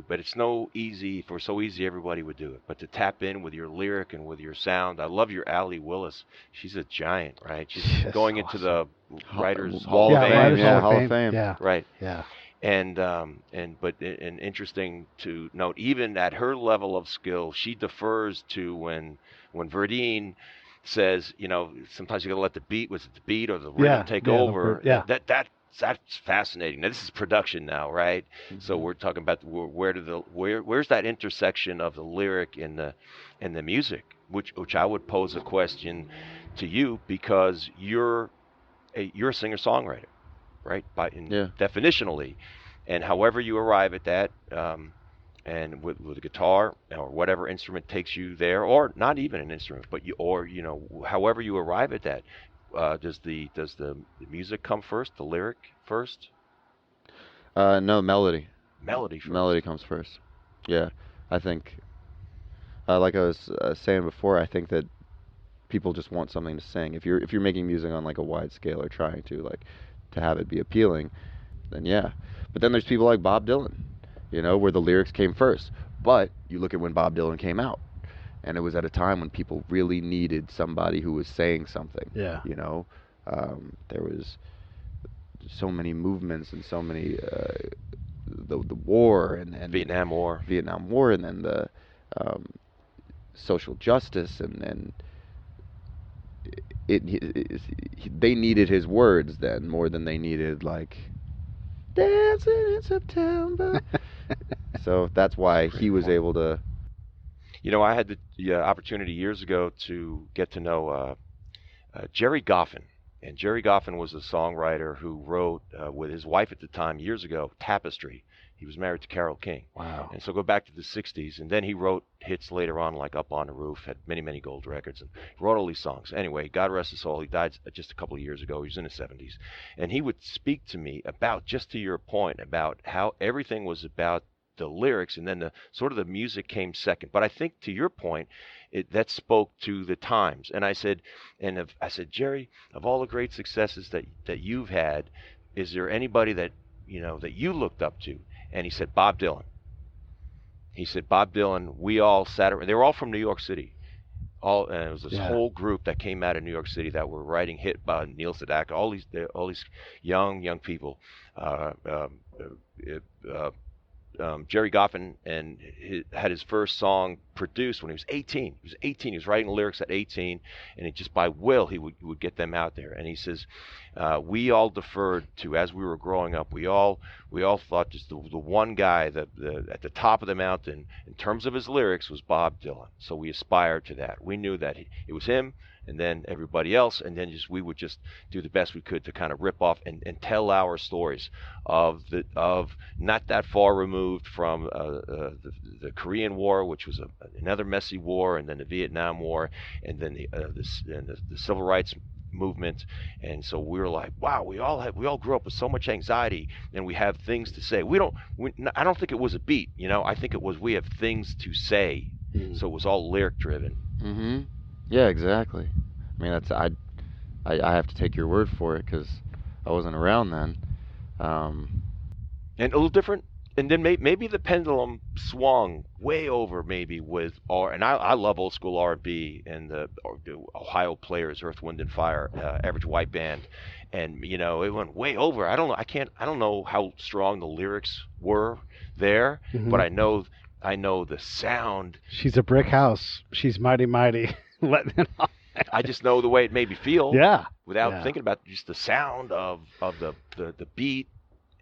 But it's so easy, everybody would do it. But to tap in with your lyric and with your sound, I love your Allie Willis. She's a giant, right? She's going into the Writers Hall of Fame. Hall of Fame. Yeah. Right. Yeah. And interesting to note, even at her level of skill, she defers to when Verdine says, sometimes you got to let the beat or the rhythm take over. That's fascinating. Now, this is production now, right? So we're talking about where's that intersection of the lyric and the music, which I would pose a question to you, because you're a singer-songwriter, right? Definitionally, and however you arrive at that, and with a guitar or whatever instrument takes you there, or not even an instrument, but however you arrive at that. Does the music come first, the lyric first? No, melody. Melody first. Melody comes first. Yeah, I think, like I was saying before, I think that people just want something to sing. If you're making music on like a wide scale or trying to have it be appealing, then yeah. But then there's people like Bob Dylan, where the lyrics came first. But you look at when Bob Dylan came out, and it was at a time when people really needed somebody who was saying something. Yeah. There was so many movements and so many the war and Vietnam War, and then the social justice, and then they needed his words then more than they needed like dancing in September. So that's why he was able to. I had the opportunity years ago to get to know Jerry Goffin. And Jerry Goffin was a songwriter who wrote with his wife at the time, years ago, Tapestry. He was married to Carole King. Wow. And so go back to the 60s. And then he wrote hits later on, like Up on the Roof, had many, many gold records, and wrote all these songs. Anyway, God rest his soul, he died just a couple of years ago. He was in his 70s. And he would speak to me about, just to your point, about how everything was about the lyrics, and then the music came second. But I think, to your point, that spoke to the times. And I said, Jerry, of all the great successes that you've had, is there anybody that you looked up to? And he said, Bob Dylan. He said, Bob Dylan. We all sat around. They were all from New York City. And it was this whole group that came out of New York City that were writing hit by Neil Sedaka. All these young people. Jerry Goffin had his first song produced when he was 18. He was 18. He was writing lyrics at 18, and just by will he would get them out there. And he says, we all deferred to, as we were growing up, we all thought just the one guy at the top of the mountain in terms of his lyrics was Bob Dylan. So we aspired to that. We knew that it was him, and then everybody else, and then we would just do the best we could to kind of rip off and tell our stories of not that far removed from the Korean War, which was another messy war, and then the Vietnam War, and then the civil rights movement, and so we were like, wow, we all grew up with so much anxiety, and we have things to say. I don't think it was a beat, I think it was we have things to say, so it was all lyric driven. Mm-hmm. Yeah, exactly. I mean, I have to take your word for it because I wasn't around then. And a little different. And then maybe the pendulum swung way over maybe with and I love old school R&B and the Ohio Players, Earth, Wind and Fire, Average White Band, and it went way over. I don't know how strong the lyrics were there, but I know the sound. She's a brick house. She's mighty, mighty. Letting it off. I just know the way it made me feel. Yeah. Without thinking about just the sound of the beat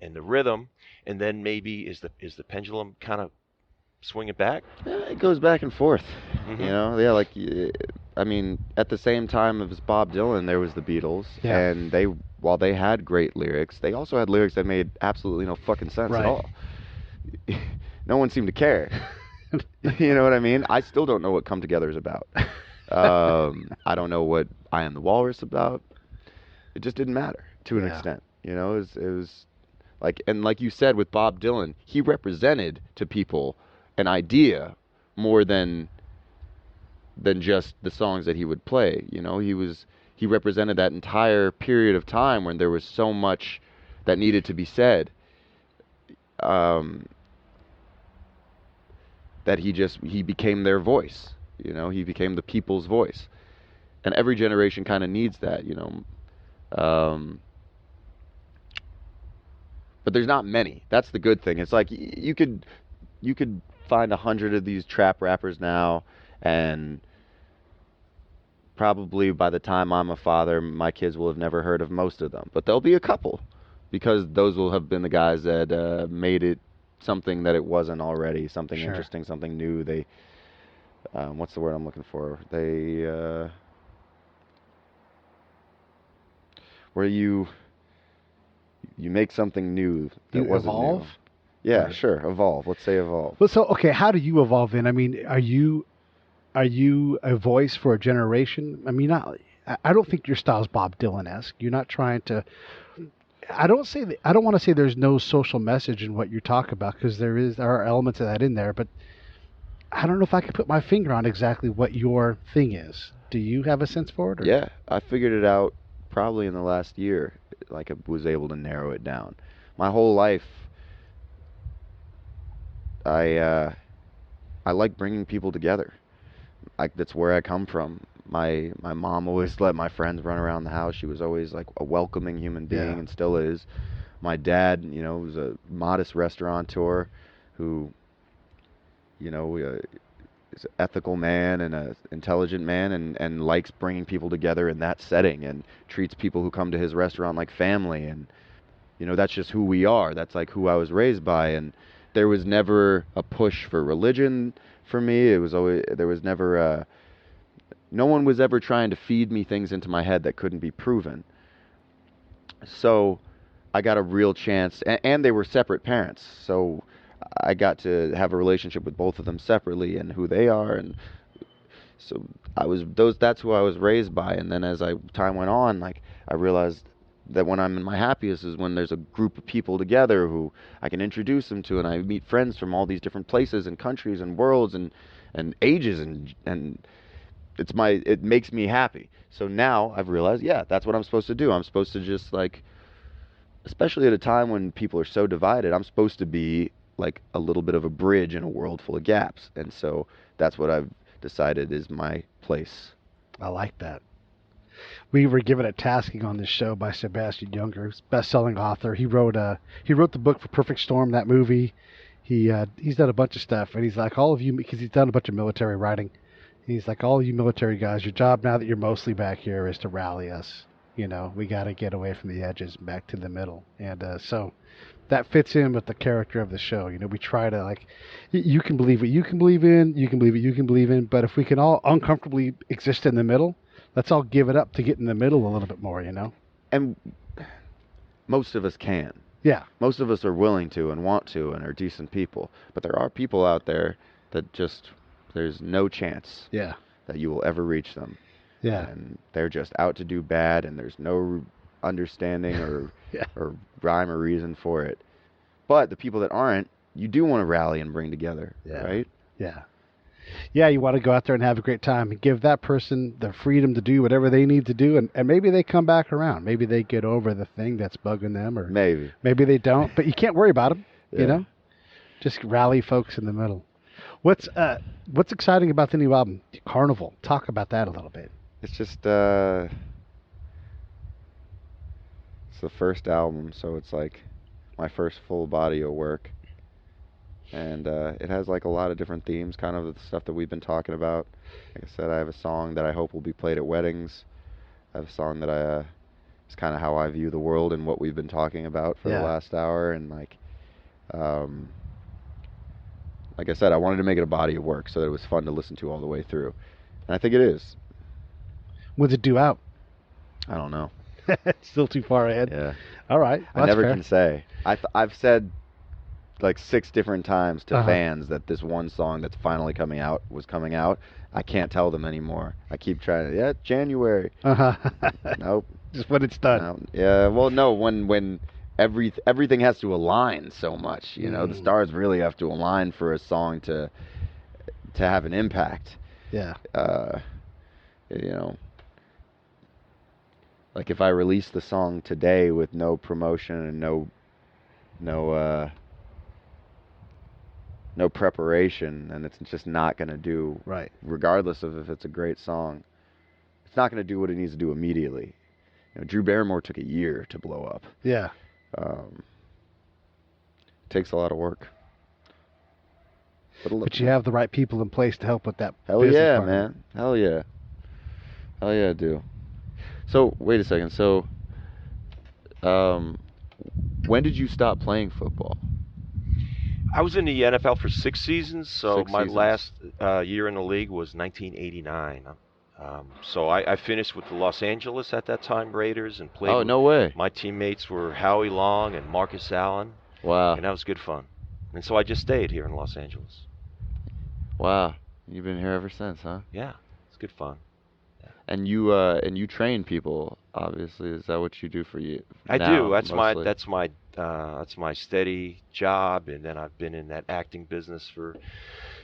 and the rhythm, and then maybe is the pendulum kind of swinging back? It goes back and forth. Mm-hmm. I mean, at the same time as Bob Dylan, there was the Beatles, and while they had great lyrics, they also had lyrics that made absolutely no fucking sense at all. No one seemed to care. You know what I mean? I still don't know what Come Together is about. I don't know what I Am the Walrus about. It just didn't matter to an extent. It was like you said with Bob Dylan, he represented to people an idea more than just the songs that he would play. He represented that entire period of time when there was so much that needed to be said. That he became their voice. He became the people's voice, and every generation kind of needs that. But there's not many. That's the good thing. It's like you could find 100 of these trap rappers now, and probably by the time I'm a father, my kids will have never heard of most of them. But there'll be a couple, because those will have been the guys that made it something that it wasn't already, something interesting, something new. They, what's the word I'm looking for? They, where you make something new that wasn't evolve? new. Yeah, sure, evolve. Let's say evolve. Well, so okay, how do you evolve then? I mean, are you a voice for a generation? I mean, I don't think your style's Bob Dylan-esque. You're not trying to. I don't want to say there's no social message in what you talk about, because there are elements of that in there, but I don't know if I could put my finger on exactly what your thing is. Do you have a sense for it? Or? Yeah, I figured it out probably in the last year. Like, I was able to narrow it down. My whole life, I like bringing people together. That's where I come from. My mom always let my friends run around the house. She was always like a welcoming human being, and still is. My dad, was a modest restaurateur who, is an ethical man and an intelligent man, and likes bringing people together in that setting, and treats people who come to his restaurant like family. And, that's just who we are. That's like who I was raised by. And there was never a push for religion for me. There was never no one was ever trying to feed me things into my head that couldn't be proven. So I got a real chance, and they were separate parents, so I got to have a relationship with both of them separately and who they are. And so that's who I was raised by. And then as time went on, I realized that when I'm in my happiest is when there's a group of people together who I can introduce them to, and I meet friends from all these different places and countries and worlds and ages, and it makes me happy. So now I've realized, that's what I'm supposed to do. I'm supposed to just, especially at a time when people are so divided, I'm supposed to be like a little bit of a bridge in a world full of gaps. And so that's what I've decided is my place. I like that. We were given a tasking on this show by Sebastian Junger, best-selling author. He wrote the book for Perfect Storm, that movie. He's done a bunch of stuff, and he's like, all of you, because he's done a bunch of military writing. He's like, all you military guys, your job now that you're mostly back here is to rally us. We got to get away from the edges and back to the middle. And so that fits in with the character of the show. We try to, you can believe what you can believe in, you can believe what you can believe in, but if we can all uncomfortably exist in the middle, let's all give it up to get in the middle a little bit more, And most of us can. Yeah. Most of us are willing to and want to and are decent people. But there are people out there that just, there's no chance that you will ever reach them. Yeah. And they're just out to do bad, and there's no understanding or Yeah. or rhyme or reason for it. But the people that aren't, you do want to rally and bring together, right? Yeah. Yeah, you want to go out there and have a great time and give that person the freedom to do whatever they need to do, and maybe they come back around. Maybe they get over the thing that's bugging them, or maybe they don't. But you can't worry about them, you know? Just rally folks in the middle. What's exciting about the new album, Carnival? Talk about that a little bit. It's just it's the first album, so it's like my first full body of work, and it has like a lot of different themes, kind of the stuff that we've been talking about. Like I said, I have a song that I hope will be played at weddings. I have a song that it's kind of how I view the world and what we've been talking about for the last hour, and like I said, I wanted to make it a body of work so that it was fun to listen to all the way through, and I think it is. When's it due out? I don't know. Still too far ahead. Yeah. All right. I never can say. I've said like 6 different times to fans that this one song that's finally coming out was coming out. I can't tell them anymore. I keep trying to, January. Nope. Just when it's done. No. Yeah. Well, no. When everything has to align so much. You know, the stars really have to align for a song to have an impact. Yeah. You know. Like if I release the song today with no promotion and no preparation, then it's just not going to do, right. Regardless of if it's a great song, it's not going to do what it needs to do immediately. You know, Drew Barrymore took a year to blow up. Yeah. Takes a lot of work. But you have the right people in place to help with that. Hell yeah, man. Hell yeah. Hell yeah, I do. So, wait a second. So, when did you stop playing football? I was in the NFL for 6 seasons, so 6 my seasons. last year in the league was 1989. So I finished with the Los Angeles at that time Raiders and played. Oh, no way. My teammates were Howie Long and Marcus Allen. Wow. And that was good fun. And so I just stayed here in Los Angeles. Wow. You've been here ever since, huh? Yeah, it's good fun. And you train people, obviously. Is that what you do for you? I now, do. That's mostly? that's my steady job, and then I've been in that acting business for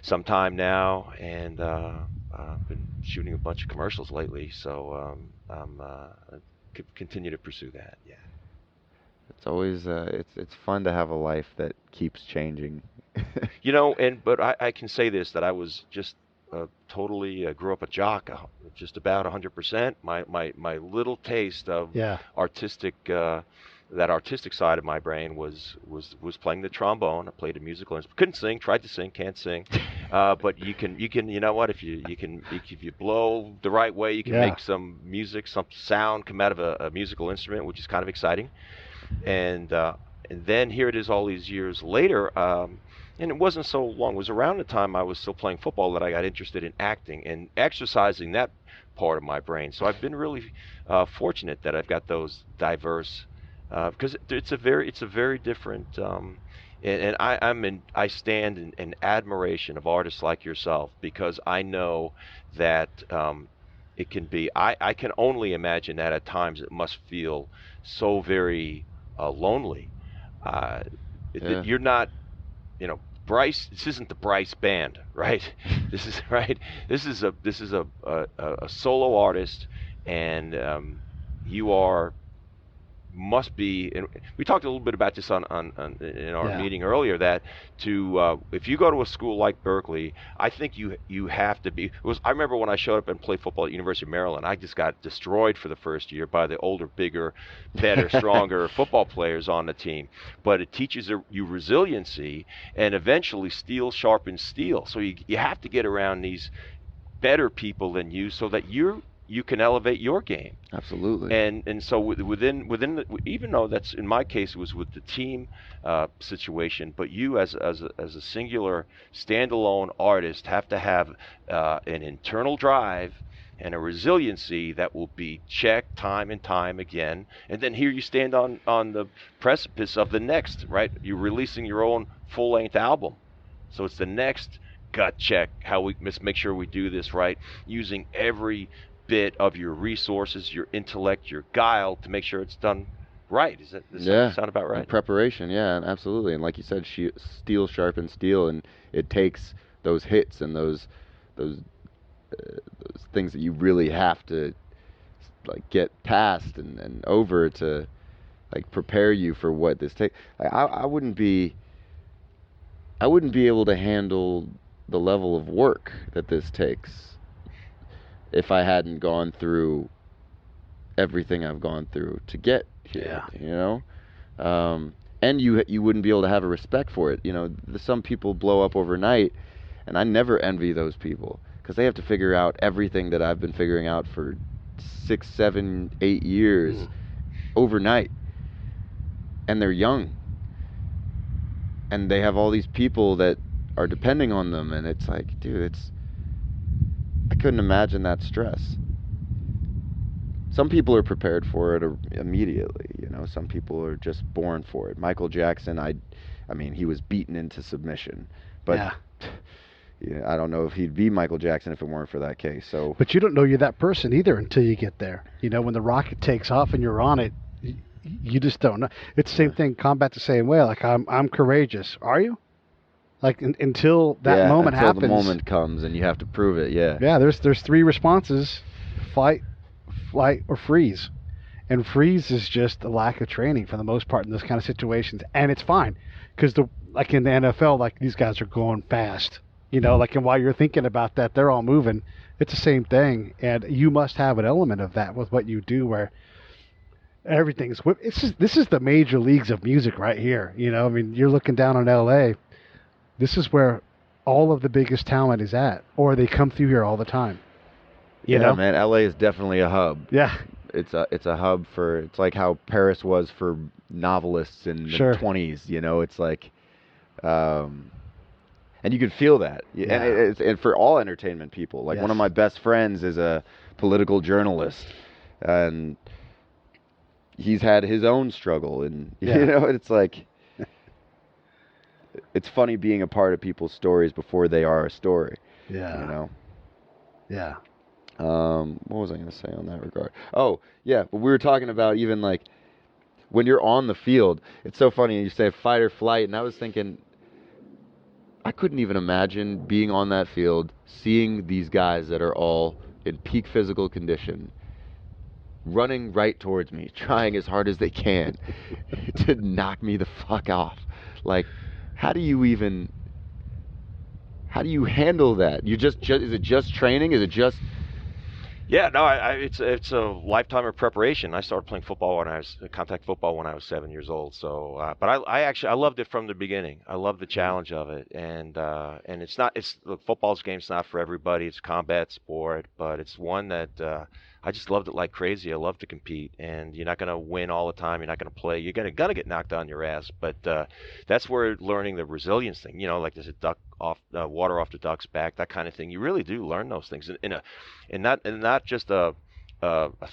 some time now, and I've been shooting a bunch of commercials lately. So I continue to pursue that. Yeah. It's always it's fun to have a life that keeps changing. You know, but I can say this, that I was just totally grew up a jock, just about 100%. My little taste of artistic, that artistic side of my brain was playing the trombone. I played a musical instrument. Couldn't sing, tried to sing, can't sing. But you can you know what, if you blow the right way, you can make some music, some sound come out of a musical instrument, which is kind of exciting. And then here it is all these years later. And it wasn't so long. It was around the time I was still playing football that I got interested in acting and exercising that part of my brain. So I've been really fortunate that I've got those diverse, because it's a very different. And I stand in admiration of artists like yourself, because I know that it can be. I can only imagine that at times it must feel so very lonely. You're not. You know, Bryce. This isn't the Bryce band, right? This is right. This is a solo artist, and you must be. And we talked a little bit about this in our meeting earlier. That if you go to a school like Berkeley, I think you have to be. I remember when I showed up and played football at University of Maryland, I just got destroyed for the first year by the older, bigger, better, stronger football players on the team. But it teaches you resiliency, and eventually steel sharpens steel. So you have to get around these better people than you, so that you can elevate your game. Absolutely. And so within even though that's in my case it was with the team situation, but you as a singular standalone artist have to have an internal drive and a resiliency that will be checked time and time again. And then here you stand on the precipice of the next, right? You're releasing your own full-length album. So it's the next gut check, how we must make sure we do this right, using every bit of your resources, your intellect, your guile to make sure it's done right. Does that sound about right? And preparation, yeah, absolutely. And like you said, steel sharpens steel, and it takes those hits and those things that you really have to like get past and over to like prepare you for what this takes. I wouldn't be able to handle the level of work that this takes if I hadn't gone through everything I've gone through to get here. You know, and you wouldn't be able to have a respect for it. You know, some people blow up overnight, and I never envy those people because they have to figure out everything that I've been figuring out for 6, 7, 8 years overnight, and they're young, and they have all these people that are depending on them, and it's like, dude, I couldn't imagine that stress. Some people are prepared for it immediately, you know. Some people are just born for it. Michael Jackson, I mean, he was beaten into submission, but I don't know if he'd be Michael Jackson if it weren't for that case. So, but you don't know you're that person either until you get there. You know, when the rocket takes off and you're on it, you just don't know. It's the same thing. Combat's the same way. Like I'm courageous. Are you? Like until that moment happens. Until the moment comes and you have to prove it. Yeah. Yeah. There's 3 responses: fight, flight, or freeze. And freeze is just a lack of training for the most part in this kind of situations, and it's fine because like in the NFL, like these guys are going fast. You know, like, and while you're thinking about that, they're all moving. It's the same thing, and you must have an element of that with what you do, where everything's. This is the major leagues of music right here. You know, I mean, you're looking down on L.A. This is where all of the biggest talent is at, or they come through here all the time. You know, man, L.A. is definitely a hub. Yeah, it's a hub for. It's like how Paris was for novelists in the 20s. You know, it's like. And you can feel that, and for all entertainment people. Like one of my best friends is a political journalist, and he's had his own struggle. And you know, it's like it's funny being a part of people's stories before they are a story. Yeah. You know. Yeah. What was I going to say on that regard? Oh, yeah. But we were talking about even like when you're on the field. It's so funny. You say fight or flight, and I was thinking. I couldn't even imagine being on that field, seeing these guys that are all in peak physical condition, running right towards me, trying as hard as they can to knock me the fuck off. Like, how do you handle that? Is it just training? Is it just... Yeah, no, it's a lifetime of preparation. I started playing contact football when I was 7 years old. So, but I loved it from the beginning. I loved the challenge of it, and the football's game's not for everybody. It's a combat sport, but it's one that I just loved it like crazy. I love to compete, and you're not going to win all the time. You're not going to play. You're going to get knocked on your ass, but that's where learning the resilience thing. You know, like there's water off the duck's back, that kind of thing. You really do learn those things and not just a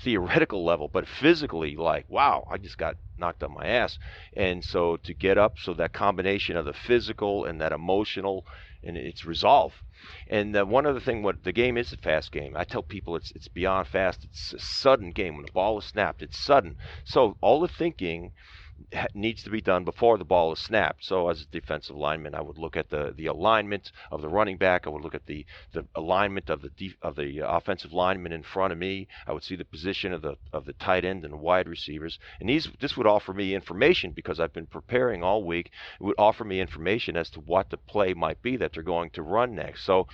theoretical level, but physically, like, wow, I just got knocked on my ass. And so to get up, so that combination of the physical and that emotional, and it's resolve. And one other thing, what the game is a fast game. I tell people it's beyond fast. It's a sudden game. When the ball is snapped, it's sudden. So all the thinking needs to be done before the ball is snapped. So as a defensive lineman, I would look at the alignment of the running back. I would look at the alignment of the offensive lineman in front of me. I would see the position of the tight end and the wide receivers. And this would offer me information because I've been preparing all week. It would offer me information as to what the play might be that they're going to run next. So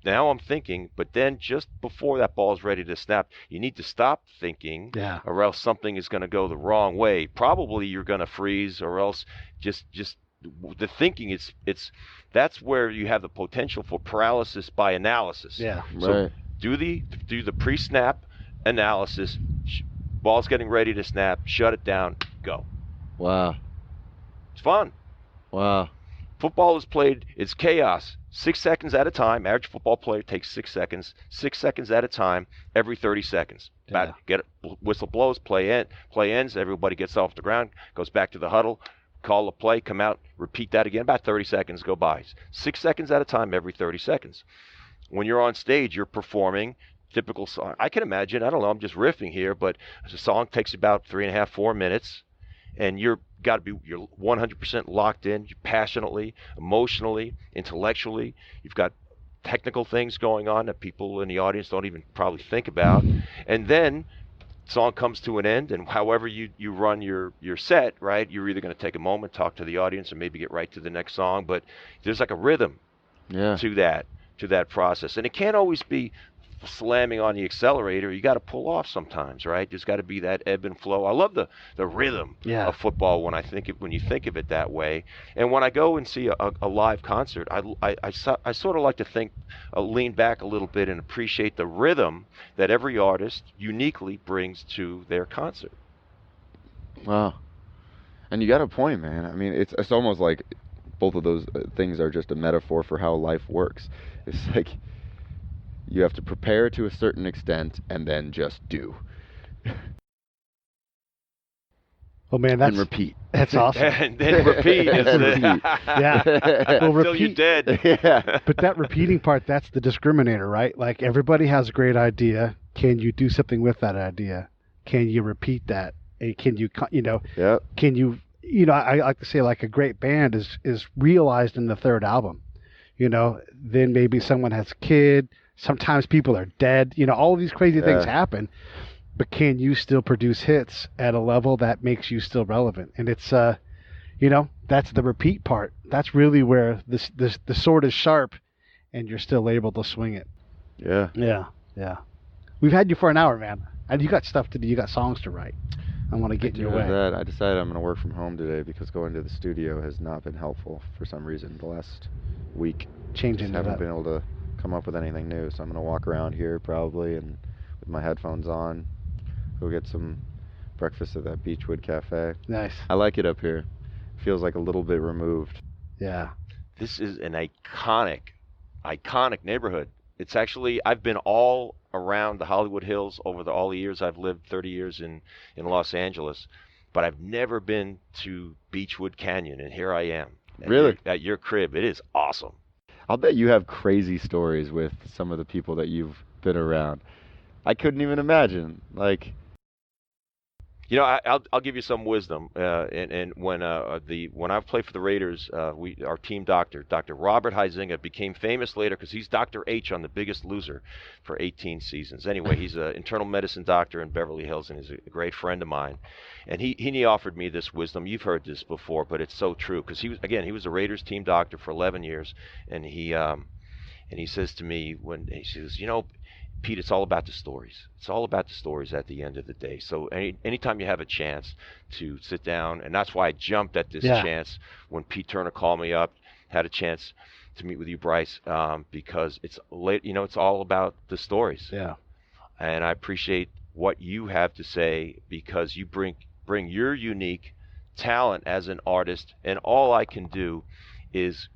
now I'm thinking, but then just before that ball is ready to snap, you need to stop thinking, or else something is going to go the wrong way. Probably you're going to freeze, or else just the thinking that's where you have the potential for paralysis by analysis. Yeah. So right. do the pre-snap analysis. Ball's getting ready to snap. Shut it down. Go. Wow. It's fun. Wow. Football is played. It's chaos. 6 seconds at a time. Average football player takes 6 seconds. 6 seconds at a time. Every 30 seconds. Get it. Whistle blows. Play ends. Everybody gets off the ground. Goes back to the huddle. Call a play. Come out. Repeat that again. About 30 seconds go by. 6 seconds at a time. Every 30 seconds. When you're on stage, you're performing typical song. I can imagine. I don't know. I'm just riffing here, but the song takes about 3.5, 4 minutes, and you're 100% locked in, passionately, emotionally, intellectually. You've got technical things going on that people in the audience don't even probably think about, and then song comes to an end, and however you run your set, right, you're either going to take a moment, talk to the audience, or maybe get right to the next song, but there's like a rhythm to that process, and it can't always be slamming on the accelerator. You got to pull off sometimes, right? There's got to be that ebb and flow. I love the rhythm of football when you think of it that way. And when I go and see a live concert, I sort of like to lean back a little bit and appreciate the rhythm that every artist uniquely brings to their concert. Wow. And you got a point, man. I mean, it's almost like both of those things are just a metaphor for how life works. It's like you have to prepare to a certain extent and then just do. Oh man, and repeat. That's awesome. and then repeat. Yeah. Well, Until you're dead. Yeah. But that repeating part, that's the discriminator, right? Like everybody has a great idea. Can you do something with that idea? Can you repeat that? And can you, Yep. can you, I like to say like a great band is realized in the third album. Then maybe someone has a kid. Sometimes people are dead. All of these crazy things happen. But can you still produce hits at a level that makes you still relevant? And it's, that's the repeat part. That's really where the sword is sharp, and you're still able to swing it. Yeah. Yeah. We've had you for an hour, man. And you got stuff to do. You got songs to write. I want to get in your way. I decided I'm going to work from home today because going to the studio has not been helpful for some reason the last week. Changing it up. Haven't been able to come up with anything new, so I'm going to walk around here probably and with my headphones on, go get some breakfast at that Beechwood Cafe. Nice. I like it up here. Feels like a little bit removed. Yeah. This is an iconic neighborhood. It's actually, I've been all around the Hollywood Hills over all the years I've lived, 30 years in Los Angeles, but I've never been to Beechwood Canyon, and here I am. Really? At your crib. It is awesome. I'll bet you have crazy stories with some of the people that you've been around. I couldn't even imagine. Like, I'll give you some wisdom. And when I played for the Raiders, our team doctor, Dr. Robert Huizinga, became famous later because he's Dr. H on The Biggest Loser for 18 seasons. Anyway, he's an internal medicine doctor in Beverly Hills, and he's a great friend of mine. And he offered me this wisdom. You've heard this before, but it's so true because he was a Raiders team doctor for 11 years, and he says to me he says, Pete, it's all about the stories. It's all about the stories at the end of the day. So anytime you have a chance to sit down, and that's why I jumped at this chance when Pete Turner called me up, had a chance to meet with you, Bryce, because it's all about the stories. Yeah. And I appreciate what you have to say because you bring your unique talent as an artist, and all I can do is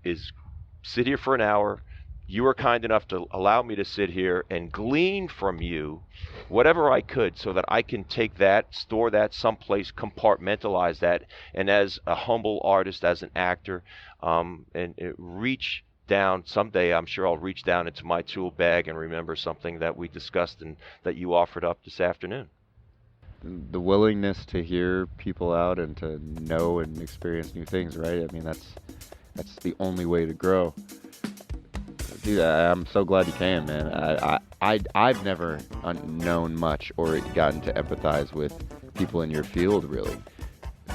sit here for an hour. You were kind enough to allow me to sit here and glean from you whatever I could so that I can take that, store that someplace, compartmentalize that, and as a humble artist, as an actor, and reach down. Someday I'm sure I'll reach down into my tool bag and remember something that we discussed and that you offered up this afternoon. The willingness to hear people out and to know and experience new things, right? I mean, that's the only way to grow. Dude, I'm so glad you came, man. I've never known much or gotten to empathize with people in your field, really.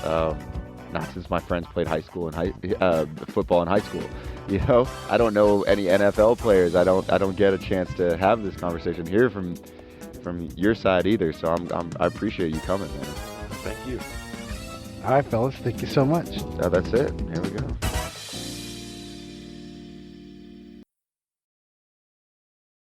Not since my friends played high school and football in high school. I don't know any NFL players. I don't get a chance to have this conversation here from your side either. So I appreciate you coming, man. Thank you. All right, fellas. Thank you so much. That's it. Here we go.